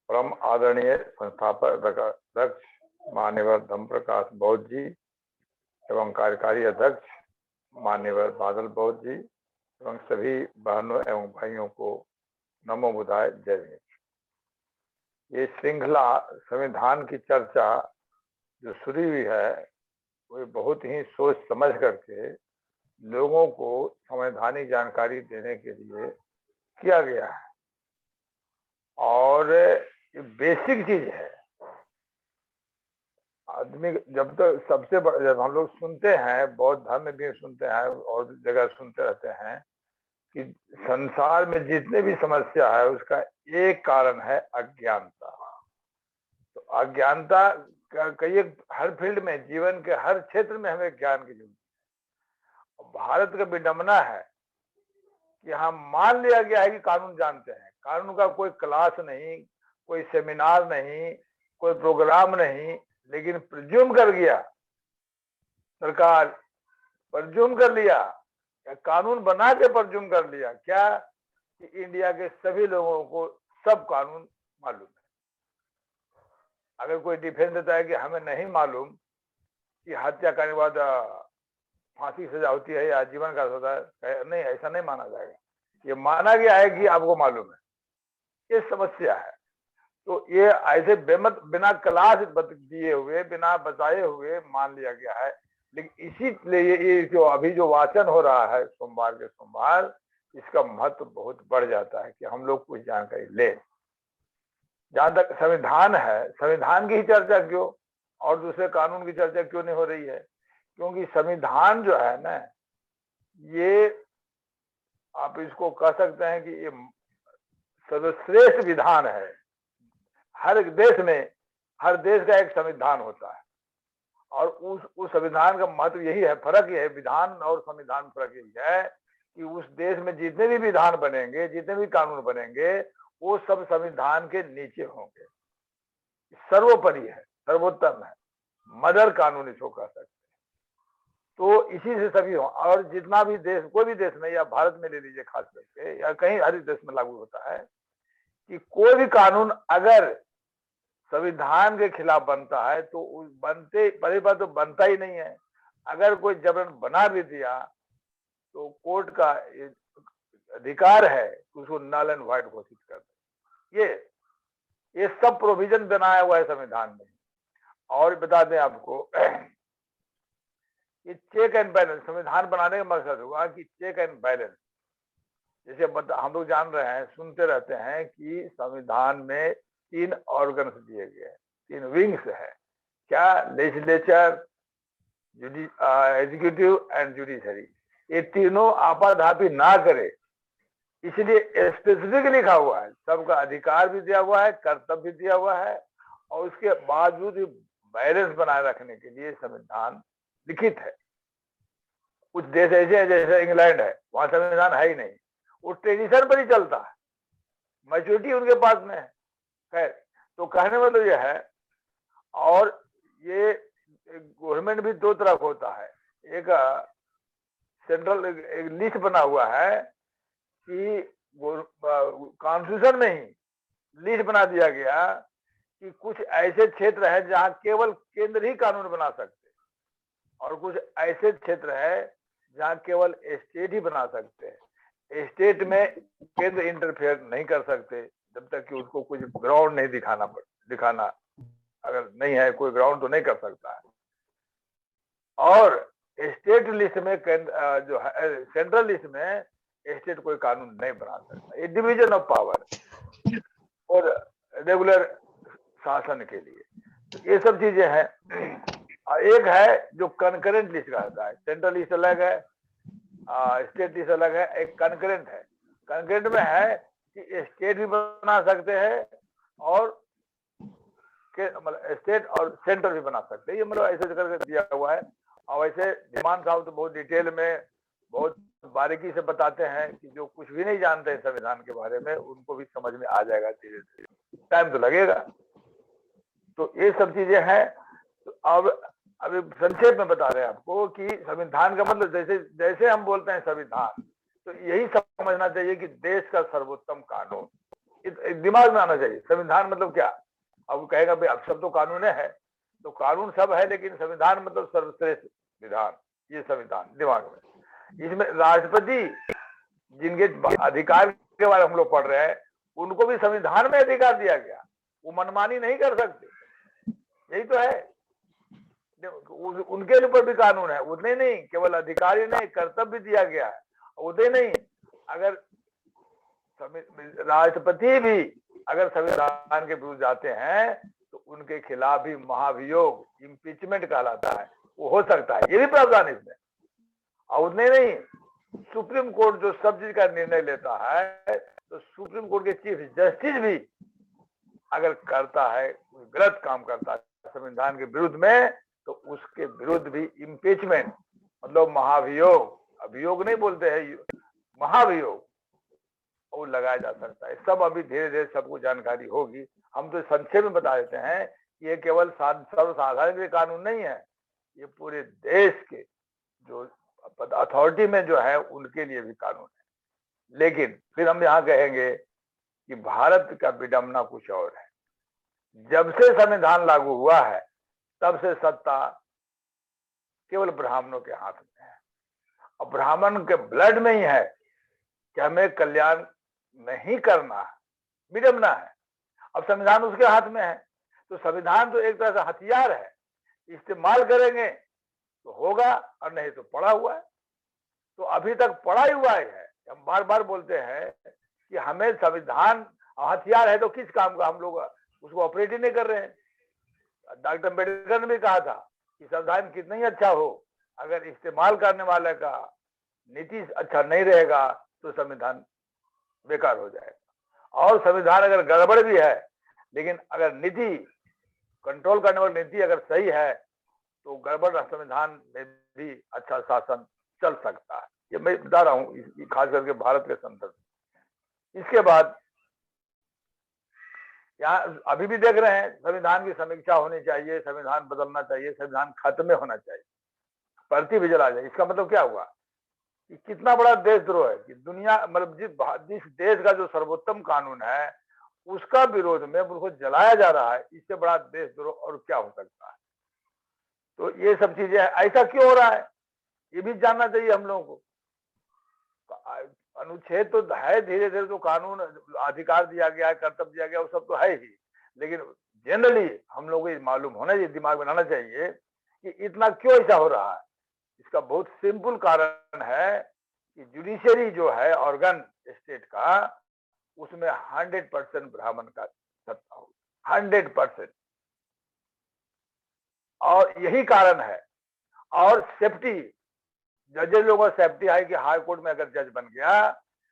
परम आदरणीय संस्थापक अध्यक्ष मान्यवर धम्मप्रकाश बौद्ध जी एवं कार्यकारी अध्यक्ष मान्यवर बादल बौद्ध जी एवं सभी बहनों एवं भाइयों को नमो बुद्धाय, जय भीम। ये श्रृंखला संविधान की चर्चा जो शुरू हुई है, वो बहुत ही सोच समझ करके लोगों को संवैधानिक जानकारी देने के लिए किया गया है और ये बेसिक चीज है। आदमी जब तक सबसे बड़ा, जब हम लोग सुनते हैं, बौद्ध धर्म में भी सुनते हैं और जगह सुनते रहते हैं कि संसार में जितने भी समस्या है उसका एक कारण है अज्ञानता। तो अज्ञानता कई हर फील्ड में, जीवन के हर क्षेत्र में हमें ज्ञान की जरूरत है। भारत का विडंबना है कि हम मान लिया गया है कि कानून जानते हैं, कानून का कोई क्लास नहीं, कोई सेमिनार नहीं, कोई प्रोग्राम नहीं, लेकिन प्रज्यूम कर गया, सरकार प्रज्यूम कर लिया, कानून बना के प्रज्यूम कर लिया क्या कि इंडिया के सभी लोगों को सब कानून मालूम है। अगर कोई डिफेंस देता है कि हमें नहीं मालूम कि हत्या करने के बाद फांसी सजा होती है या जीवन का होता है, नहीं, ऐसा नहीं माना जाएगा। ये माना गया है कि आपको मालूम है, ये समस्या है। तो ये ऐसे बिना क्लास दिए हुए, बिना बताए हुए मान लिया गया है। लेकिन इसीलिए ये जो अभी जो वाचन हो रहा है सोमवार के सोमवार, इसका महत्व बहुत बढ़ जाता है कि हम लोग कुछ जानकारी ले। जहां तक संविधान है, संविधान की ही चर्चा क्यों और दूसरे कानून की चर्चा क्यों नहीं हो रही है? क्योंकि संविधान जो है ना, ये आप इसको कह सकते हैं कि ये सर्वश्रेष्ठ विधान है। हर देश में, हर देश का एक संविधान होता है और उस संविधान का महत्व यही है। फर्क यह है, विधान और संविधान फर्क यही है कि उस देश में जितने भी विधान बनेंगे, जितने भी कानून बनेंगे, वो सब संविधान के नीचे होंगे। सर्वोपरि है, सर्वोत्तम है, मदर कानून इसको कह सकते हैं। तो इसी से सभी हो। और जितना भी देश, कोई भी देश में, या भारत में ले लीजिए खास करके, या कहीं हर देश में लागू होता है कि कोई भी कानून अगर संविधान के खिलाफ बनता है तो बनते, पहली बात तो बनता ही नहीं है। अगर कोई जबरन बना भी दिया तो कोर्ट का अधिकार है उसको नल एंड वाइड घोषित कर दे। ये सब प्रोविजन बनाया हुआ है संविधान में। और बता दें आपको, ये चेक एंड बैलेंस, संविधान बनाने का मकसद हुआ कि चेक एंड बैलेंस। जैसे हम लोग जान रहे हैं, सुनते रहते हैं कि संविधान में 3 ऑर्गन्स दिए गए हैं, 3 विंग्स है। क्या? Legislature, executive and judiciary. ये तीनों आपाधापी ना करे, इसलिए स्पेसिफिक लिखा हुआ है। सबका अधिकार भी दिया हुआ है, कर्तव्य भी दिया हुआ है, और उसके बावजूद बैलेंस बनाए रखने के लिए संविधान लिखित है। कुछ देश ऐसे हैं, जैसे इंग्लैंड है, वहां संविधान है ही नहीं, वो ट्रेडिशन पर ही चलता है, मैच्योरिटी उनके पास में है। खैर, तो कहने में तो यह है। और ये गवर्नमेंट भी 2 तरह का होता है। एक सेंट्रल, एक लिस्ट बना हुआ है कि कॉन्स्टिट्यूशन में ही लिस्ट बना दिया गया कि कुछ ऐसे क्षेत्र है जहां केवल केंद्र ही कानून बना सकते, और कुछ ऐसे क्षेत्र है जहां केवल स्टेट ही बना सकते हैं। स्टेट में केंद्र इंटरफेयर नहीं कर सकते जब तक कि उसको कुछ ग्राउंड नहीं दिखाना अगर नहीं है कोई ग्राउंड तो नहीं कर सकता है। और स्टेट लिस्ट में जो है, सेंट्रल लिस्ट में स्टेट कोई कानून नहीं बना सकता। ये डिवीजन ऑफ पावर और रेगुलर शासन के लिए, तो ये सब चीजें हैं। एक है जो कंकरेंट लिस्ट कहता है, सेंट्रल लिस्ट अलग है, स्टेट लिस्ट अलग है। एक कंकरेंट है, कंकरेंट में है कि स्टेट भी बना सकते हैं और मतलब स्टेट और सेंटर भी बना सकते हैं। ये मतलब ऐसे करके दिया हुआ है। और वैसे धीमान साहब तो बहुत डिटेल में, बहुत बारीकी से बताते हैं कि जो कुछ भी नहीं जानते हैं संविधान के बारे में, उनको भी समझ में आ जाएगा धीरे धीरे, टाइम तो लगेगा। तो ये सब चीजें हैं। तो अब अभी संक्षेप में बता रहे हैं आपको कि संविधान का मतलब, जैसे जैसे हम बोलते हैं संविधान, तो यही समझना चाहिए कि देश का सर्वोत्तम कानून दिमाग में आना चाहिए। संविधान मतलब क्या? अब कहेगा भाई अब सब तो कानून है, तो कानून सब है, लेकिन संविधान मतलब सर्वश्रेष्ठ विधान, ये संविधान दिमाग में। इसमें राष्ट्रपति जिनके अधिकार के बारे में हम लोग पढ़ रहे हैं, उनको भी संविधान में अधिकार दिया गया, वो मनमानी नहीं कर सकते, यही तो है। उनके ऊपर भी कानून है, उतने नहीं, केवल अधिकारी नहीं, कर्तव्य भी दिया गया है। उतने नहीं, अगर राष्ट्रपति भी अगर संविधान के विरुद्ध जाते हैं तो उनके खिलाफ भी महाभियोग, इम्पीचमेंट कहलाता है, वो हो सकता है, ये भी प्रावधान इसमें। और उतने नहीं, सुप्रीम कोर्ट जो सब चीज का निर्णय लेता है, तो सुप्रीम कोर्ट के चीफ जस्टिस भी अगर करता है, गलत काम करता है संविधान के विरुद्ध में, तो उसके विरुद्ध भी और लगाया जा सकता है। सब अभी धीरे धीरे सबको जानकारी होगी। हम तो संक्षेप में बता देते हैं कि ये केवल सर्वसाधारण के कानून नहीं है, ये पूरे देश के जो अथॉरिटी में जो है उनके लिए भी कानून है। लेकिन फिर हम यहाँ कहेंगे कि भारत का विडंबना कुछ और है। जब से संविधान लागू हुआ है तब से सत्ता केवल ब्राह्मणों के हाथ में है, और ब्राह्मण के ब्लड में ही है कि हमें कल्याण नहीं करना है, विडंबना है। अब संविधान उसके हाथ में है, तो संविधान तो एक तरह से हथियार है, इस्तेमाल करेंगे तो होगा और नहीं तो पड़ा हुआ है। तो अभी तक पड़ा ही हुआ है। हम बार बार बोलते हैं कि हमें संविधान हथियार है तो किस काम का हम लोग उसको ऑपरेट ही नहीं कर रहे हैं। डॉक्टर अम्बेडकर ने भी कहा था कि संविधान कितना ही अच्छा हो, अगर इस्तेमाल करने वाले का नीति अच्छा नहीं रहेगा तो संविधान बेकार हो जाएगा। और संविधान अगर गड़बड़ भी है, लेकिन अगर नीति कंट्रोल करने वाली नीति अगर सही है तो गड़बड़ संविधान में भी अच्छा शासन चल सकता है। ये मैं बता रहा हूँ खास करके भारत के संदर्भ में। इसके बाद यहाँ अभी भी देख रहे हैं संविधान की समीक्षा होनी चाहिए, संविधान बदलना चाहिए, संविधान खत्म होना चाहिए, प्रति भी जला जाए। इसका मतलब क्या हुआ कि कितना बड़ा देशद्रोह है कि दुनिया मतलब जिस देश का जो सर्वोत्तम कानून है उसका विरोध में उनको जलाया जा रहा है। इससे बड़ा देशद्रोह और क्या हो सकता है। तो ये सब चीजें ऐसा क्यों हो रहा है ये भी जानना चाहिए हम लोगों को। अनुच्छेद तो है, धीरे धीरे तो कानून अधिकार दिया गया है, कर्तव्य दिया गया, वो सब तो है ही, लेकिन जनरली हम लोगों को मालूम होना चाहिए, दिमाग बनाना चाहिए कि इतना क्यों ऐसा हो रहा है। इसका बहुत सिंपल कारण है कि जुडिशरी जो है ऑर्गन स्टेट का, उसमें 100% ब्राह्मण का सत्ता हो, 100%। और यही कारण है। और सेफ्टी, जजेस लोगों को सेफ्टी है कि हाई कोर्ट में अगर जज बन गया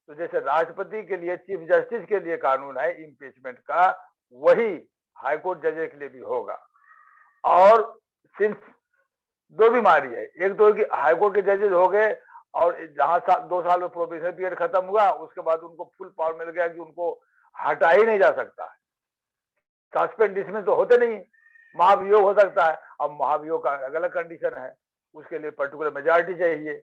तो जैसे राष्ट्रपति के लिए, चीफ जस्टिस के लिए कानून है इम्पीचमेंट का, वही हाई कोर्ट जजेस के लिए भी होगा। और सिंस दो बीमारी है, एक तो कि हाई कोर्ट के जजेस हो गए और जहां 2 साल में प्रोबेशन पीरियड खत्म हुआ उसके बाद उनको फुल पावर मिल गया कि उनको हटा ही नहीं जा सकता है। सस्पेंड डिसमिस तो होते नहीं, महाभियोग हो सकता है। अब महाभियोग का अलग अलग कंडीशन है, उसके लिए पर्टिकुलर मेजॉरिटी चाहिए,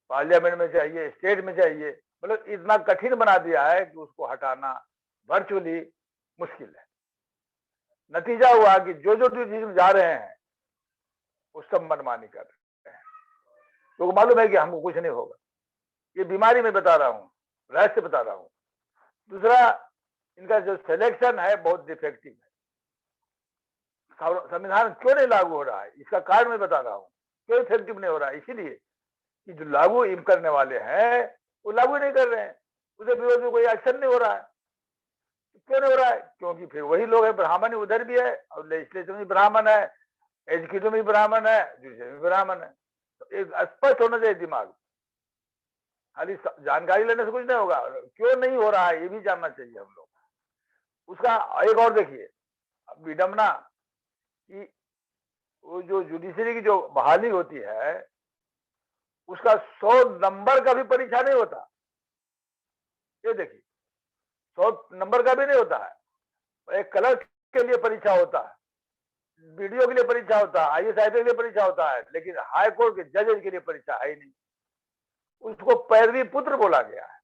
पार्लियामेंट में चाहिए, स्टेट में चाहिए। मतलब इतना कठिन बना दिया है कि उसको हटाना वर्चुअली मुश्किल है। नतीजा हुआ कि जो जो डिसीजन जा रहे हैं वो सब मनमानी कर रहे हैं। तो मालूम है कि हमको कुछ नहीं होगा। ये बीमारी में बता रहा हूँ, रहस्य बता रहा हूँ। दूसरा, इनका जो सिलेक्शन है बहुत डिफेक्टिव है। संविधान क्यों नहीं लागू हो रहा है इसका कारण मैं बता रहा हूँ, क्यों इफेक्टिव नहीं हो रहा है। इसीलिए कि जो लागू करने वाले हैं वो लागू नहीं कर रहे हैं, उसके विरोध में कोई एक्शन नहीं हो रहा है। क्यों नहीं हो रहा है? क्योंकि फिर वही लोग है, ब्राह्मण उधर भी है और लेजिस्लेचर में ब्राह्मण है, एजुकेशन में ब्राह्मण है, जुडिशरी में ब्राह्मण है। तो एक स्पष्ट होना चाहिए दिमाग। खाली जानकारी लेने से कुछ नहीं होगा, क्यों नहीं हो रहा है ये भी जानना चाहिए हम लोग। उसका एक और देखिए विडंबना कि वो जो जुडिशरी की जो बहाली होती है उसका 100 नंबर का भी परीक्षा नहीं होता। ये देखिए 100 नंबर का भी नहीं होता है। एक क्लर्क के लिए परीक्षा होता है, बीडीओ के लिए परीक्षा होता है, आईएएस आईपीएस के लिए परीक्षा होता है, लेकिन हाई कोर्ट के जजेस के लिए परीक्षा है ही नहीं। उसको पैरवी पुत्र बोला गया है।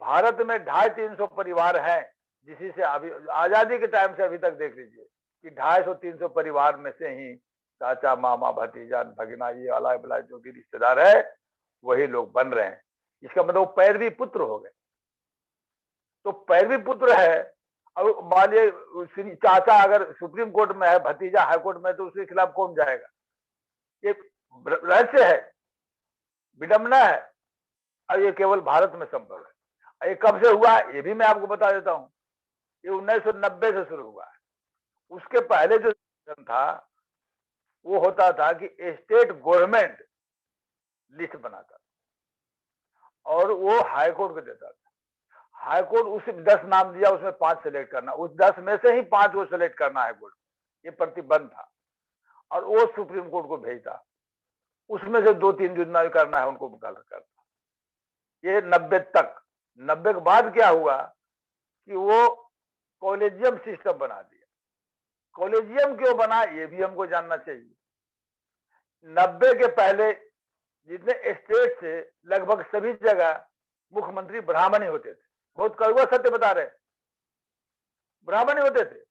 भारत में 250-300 परिवार हैं, जिसी से अभी आजादी के टाइम से अभी तक देख लीजिए कि 250-300 परिवार में से ही चाचा, मामा, भतीजा, भगना, ये अलाय बलाय जो भी रिश्तेदार है वही लोग बन रहे हैं। इसका मतलब पैरवी पुत्र हो गए। तो पैरवी पुत्र है, अब मान लीजिए चाचा अगर सुप्रीम कोर्ट में है, भतीजा हाई कोर्ट में, तो उसके खिलाफ कौन जाएगा? ये रहस्य है, विडंबना है। और ये केवल भारत में संभव है। ये कब से हुआ ये भी मैं आपको बता देता हूँ। ये 1990 से शुरू हुआ है। उसके पहले जो था वो होता था कि स्टेट गवर्नमेंट लिस्ट बनाता और वो हाई कोर्ट को देता था। हाई कोर्ट उसे 10 नाम दिया, उसमें 5 सेलेक्ट करना, उस 10 में से ही 5 को सेलेक्ट करना हाई कोर्ट। ये प्रतिबंध था और वो सुप्रीम कोर्ट को भेजता, उसमें से 2-3 जितना भी करना है उनको करता। ये 90 तक 90 के बाद क्या हुआ कि वो कॉलेजियम सिस्टम बना दिया। कॉलेजियम क्यों बना ये भी हमको जानना चाहिए। 90 के पहले जितने स्टेट से लगभग सभी जगह मुख्यमंत्री ब्राह्मण ही होते थे। बहुत कड़वा सत्य बता रहे, ब्राह्मण ही होते थे।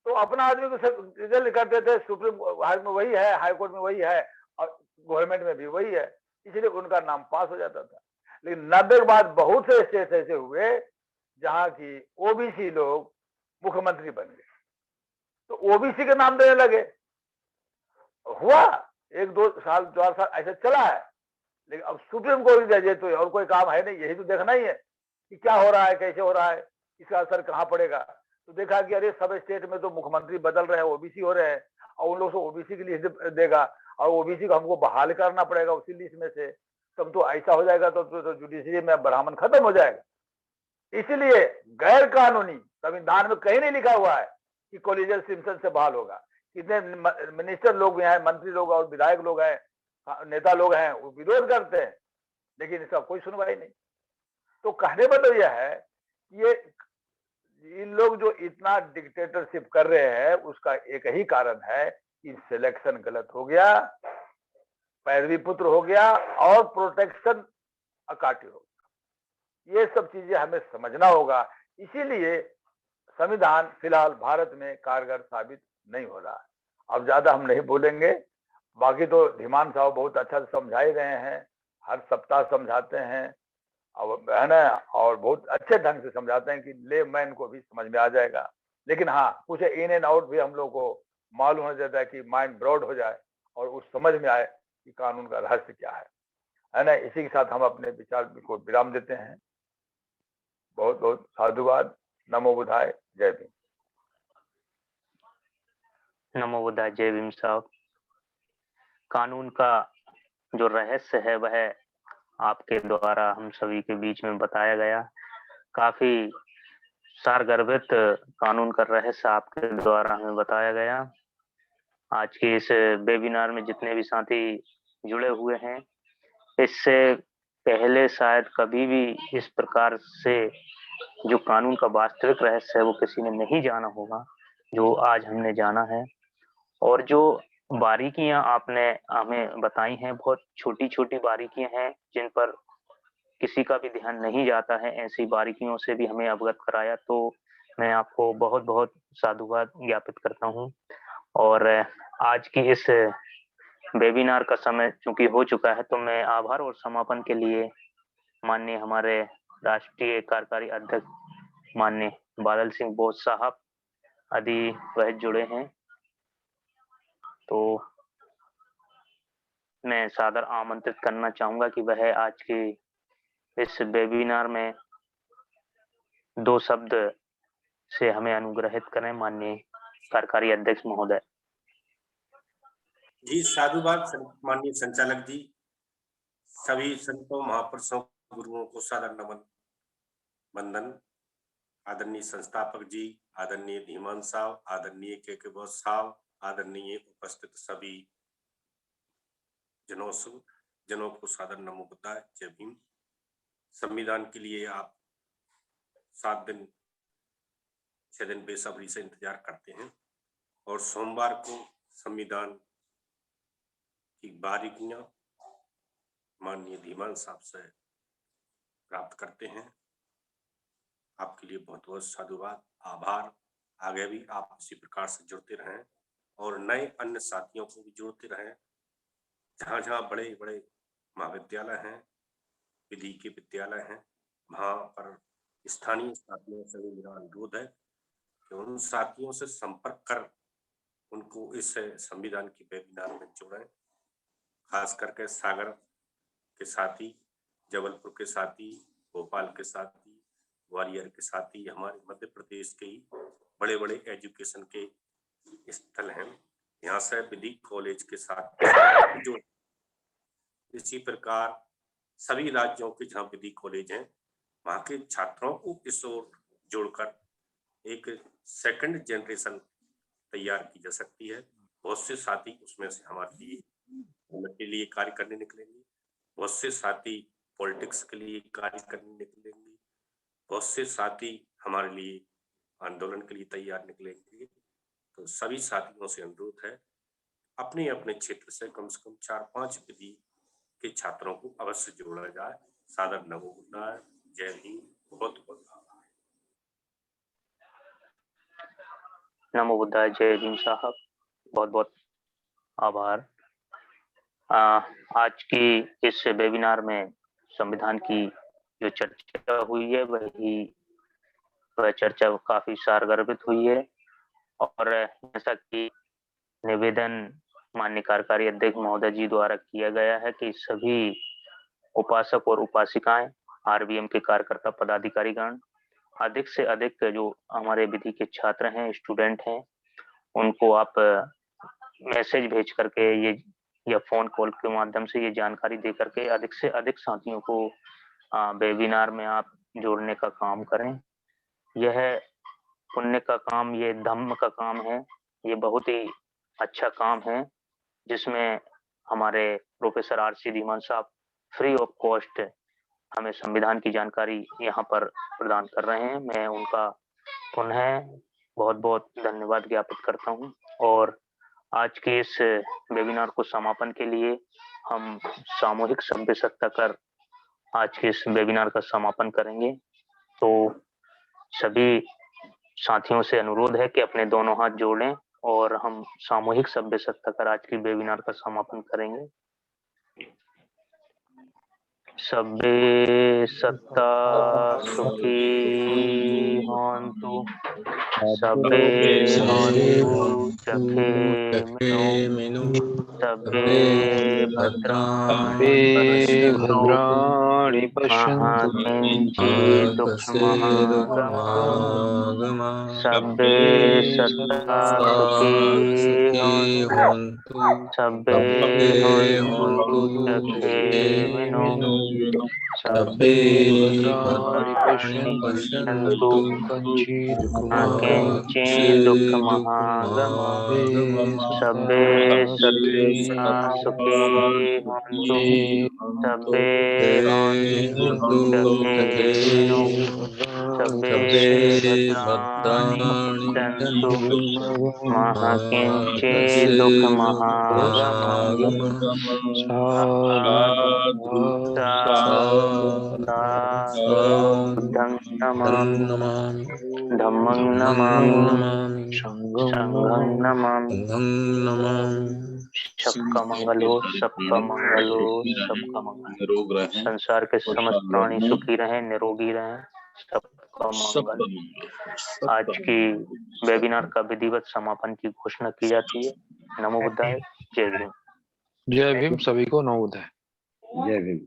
तो अपना आदमी को रिजल्ट करते थे, सुप्रीम कोर्ट में वही है, हाई कोर्ट में वही है और गवर्नमेंट में भी वही है, इसलिए उनका नाम पास हो जाता था। लेकिन 90 के बाद बहुत से स्टेट ऐसे हुए जहां की ओबीसी लोग मुख्यमंत्री बन गए, तो ओबीसी के नाम देने लगे। हुआ 1-2 साल 4 साल ऐसे चला है, लेकिन अब सुप्रीम कोर्ट दे तो और कोई काम है नहीं, यही तो देखना ही है कि क्या हो रहा है, कैसे हो रहा है, इसका असर कहाँ पड़ेगा। तो देखा कि अरे सब स्टेट में तो मुख्यमंत्री बदल रहे हैं, ओबीसी हो रहे हैं, और उन लोगों को ओबीसी की लिस्ट देगा और ओबीसी को हमको बहाल करना पड़ेगा उसी लिस्ट में से। तब तो ऐसा हो जाएगा तो जुडिशरी में ब्राह्मण खत्म हो जाएगा। इसलिए गैर कानूनी, संविधान में कहीं नहीं लिखा हुआ है कि कॉलेजियल सिस्टम से बहाल होगा। कितने मिनिस्टर लोग हैं, मंत्री लोग और विधायक लोग हैं, नेता लोग हैं, वो विरोध करते हैं, लेकिन इसका कोई सुनवाई नहीं। तो कहने मतलब यह है कि ये इन लोग जो इतना डिक्टेटरशिप कर रहे हैं उसका एक ही कारण है कि सिलेक्शन गलत हो गया, पैरवी पुत्र हो गया और प्रोटेक्शन अकाट्य हो गया। ये सब चीजें हमें समझना होगा। इसीलिए संविधान फिलहाल भारत में कारगर साबित नहीं हो रहा है। अब ज्यादा हम नहीं बोलेंगे, बाकी तो धीमान साहब बहुत अच्छा से समझा ही रहे हैं, हर सप्ताह समझाते हैं है ना, और बहुत अच्छे ढंग से समझाते हैं कि ले मैन को भी समझ में आ जाएगा। लेकिन हाँ, कुछ इन एंड आउट भी हम लोग को मालूम हो जाता है कि माइंड ब्रॉड हो जाए और उस समझ में आए कि कानून का रहस्य क्या है ना। इसी के साथ हम अपने विचार को विराम देते हैं। बहुत बहुत साधुवाद। नमो बुद्धाय। जय भीम। नमो बुद्धाय। जय भीम साहब। कानून का जो रहस्य है वह आपके द्वारा हम सभी के बीच में बताया गया। काफी सारगर्भित कानून का रहस्य आपके द्वारा हमें बताया गया। आज के इस वेबिनार में जितने भी साथी जुड़े हुए हैं, इससे पहले शायद कभी भी इस प्रकार से जो कानून का वास्तविक रहस्य है वो किसी ने नहीं जाना होगा जो आज हमने जाना है। और जो बारीकियां आपने हमें बताई हैं, बहुत छोटी छोटी बारीकियां हैं जिन पर किसी का भी ध्यान नहीं जाता है। ऐसी बारीकियों से भी हमें अवगत कराया, तो मैं आपको बहुत बहुत साधुवाद ज्ञापित करता हूं। और आज की इस वेबिनार का समय चूंकि हो चुका है, तो मैं आभार और समापन के लिए माननीय हमारे राष्ट्रीय कार्यकारी अध्यक्ष माननीय बादल सिंह बोस साहब आदि वह जुड़े हैं, तो मैं सादर आमंत्रित करना चाहूंगा कि वह आज की इस वेबिनार में 2 शब्द से हमें अनुग्रहित करें। माननीय कार्यकारी अध्यक्ष महोदय। जी, साधुवाद माननीय संचालक जी। सभी संतों, महापुरुषों, गुरुओं को सादर नमन वंदन। आदरणीय संस्थापक जी, आदरणीय धीमान साहब, आदरणीय के बोस साहब, आदरणीय उपस्थित सभी जनों को सादर नमो बुद्धाय। जय भीम। संविधान के लिए आप 7 दिन 6 दिन बेसब्री से इंतजार करते हैं और सोमवार को संविधान की बारीकियां माननीय धीमान साहब से प्राप्त करते हैं। आपके लिए बहुत बहुत साधुवाद, आभार। आगे भी आप इसी प्रकार से जुड़ते रहें और नए अन्य साथियों को भी जोड़ते रहें। जहाँ जहाँ बड़े बड़े महाविद्यालय हैं, विधि के विद्यालय हैं, वहाँ पर स्थानीय साथियों से भी मेरा अनुरोध है कि उन साथियों से संपर्क कर उनको इस संविधान की वेबिनार में जोड़ें। खास करके सागर के साथी, जबलपुर के साथी, भोपाल के साथी, ग्वालियर के साथी, हमारे मध्य प्रदेश के ही बड़े बड़े एजुकेशन के स्थल हैं। यहाँ से विधि कॉलेज के साथ जो इसी प्रकार सभी राज्यों के जहाँ विधि कॉलेज हैं वहाँ के छात्रों को इस ओर जोड़कर एक सेकंड जनरेशन तैयार की जा सकती है। बहुत से साथी उसमें से हमारे लिए कार्य करने निकलेंगे, बहुत से साथी पॉलिटिक्स के लिए कार्य करने निकलेंगे, बहुत से साथी हमारे लिए आंदोलन के लिए तैयार निकलेंगे। तो सभी साथियों से अनुरोध है, अपने अपने क्षेत्र से कम 4-5 विधि के छात्रों को अवश्य जोड़ा जाए। सादर नमो बुद्धाय। जय भीम। बहुत बहुत आभार। नमो बुद्धाय। जय भीम साहब, बहुत बहुत आभार। आज की इस वेबिनार में संविधान की जो चर्चा हुई है वह चर्चा काफी सारगर्भित हुई है, और जैसा कि निवेदन माननीय कार्यकारी अध्यक्ष महोदय जी द्वारा किया गया है कि सभी उपासक और उपासिकाएं, आरबीएम के कार्यकर्ता पदाधिकारीगण, अधिक से अधिक जो हमारे विधि के छात्र हैं, स्टूडेंट हैं, उनको आप मैसेज भेज करके ये या फोन कॉल के माध्यम से ये जानकारी दे करके अधिक से अधिक साथियों को वेबिनार में आप जोड़ने का काम करें। यह पुण्य का काम, ये धम्म का काम है, ये बहुत ही अच्छा काम है जिसमें हमारे प्रोफेसर आर.सी. धीमान साहब फ्री ऑफ कॉस्ट हमें संविधान की जानकारी यहाँ पर प्रदान कर रहे हैं। मैं उनका पुनः बहुत बहुत धन्यवाद ज्ञापित करता हूँ। और आज के इस वेबिनार को समापन के लिए हम सामूहिक सभ्य सत्ता कर आज के इस वेबिनार का समापन करेंगे। तो सभी साथियों से अनुरोध है कि अपने दोनों हाथ जोड़ें और हम सामूहिक सभ्य सत्ता कर आज की वेबिनार का समापन करेंगे। सभ्य सत्ता सुखी होन्तु, सभ्ये होन्तु सुखे मिनु, सभ्ये भद्राणि पश्यन्तु मा कश्चित् दुःखमागमः। सभ्ये सत्ता सुखी होन्तु, सभ्ये होन्तु सुखे मिनु, सभ्ये भद्राणि पश्यन्तु मा किञ्चित् दुःखमागमः। सभ्ये सत्ता सुखी होन्तु, सभ्ये होन्तु सुखे मिनु, सभ्ये भद्राणि पश्यन्तु मा किञ्चित् दुःखमागमः। बुद्धं नमामि, धम्मं नमामि, संघं नमामि। सबका मंगल हो, सबका मंगल हो, सबका मंगल। संसार के समस्त प्राणी सुखी रहें, निरोगी रहें, सबका मंगल। आज की वेबिनार का विधिवत समापन की घोषणा की जाती है। नमो बुद्धाय। जय भीम। जय भीम। सभी को नमो बुद्धाय। जय भीम।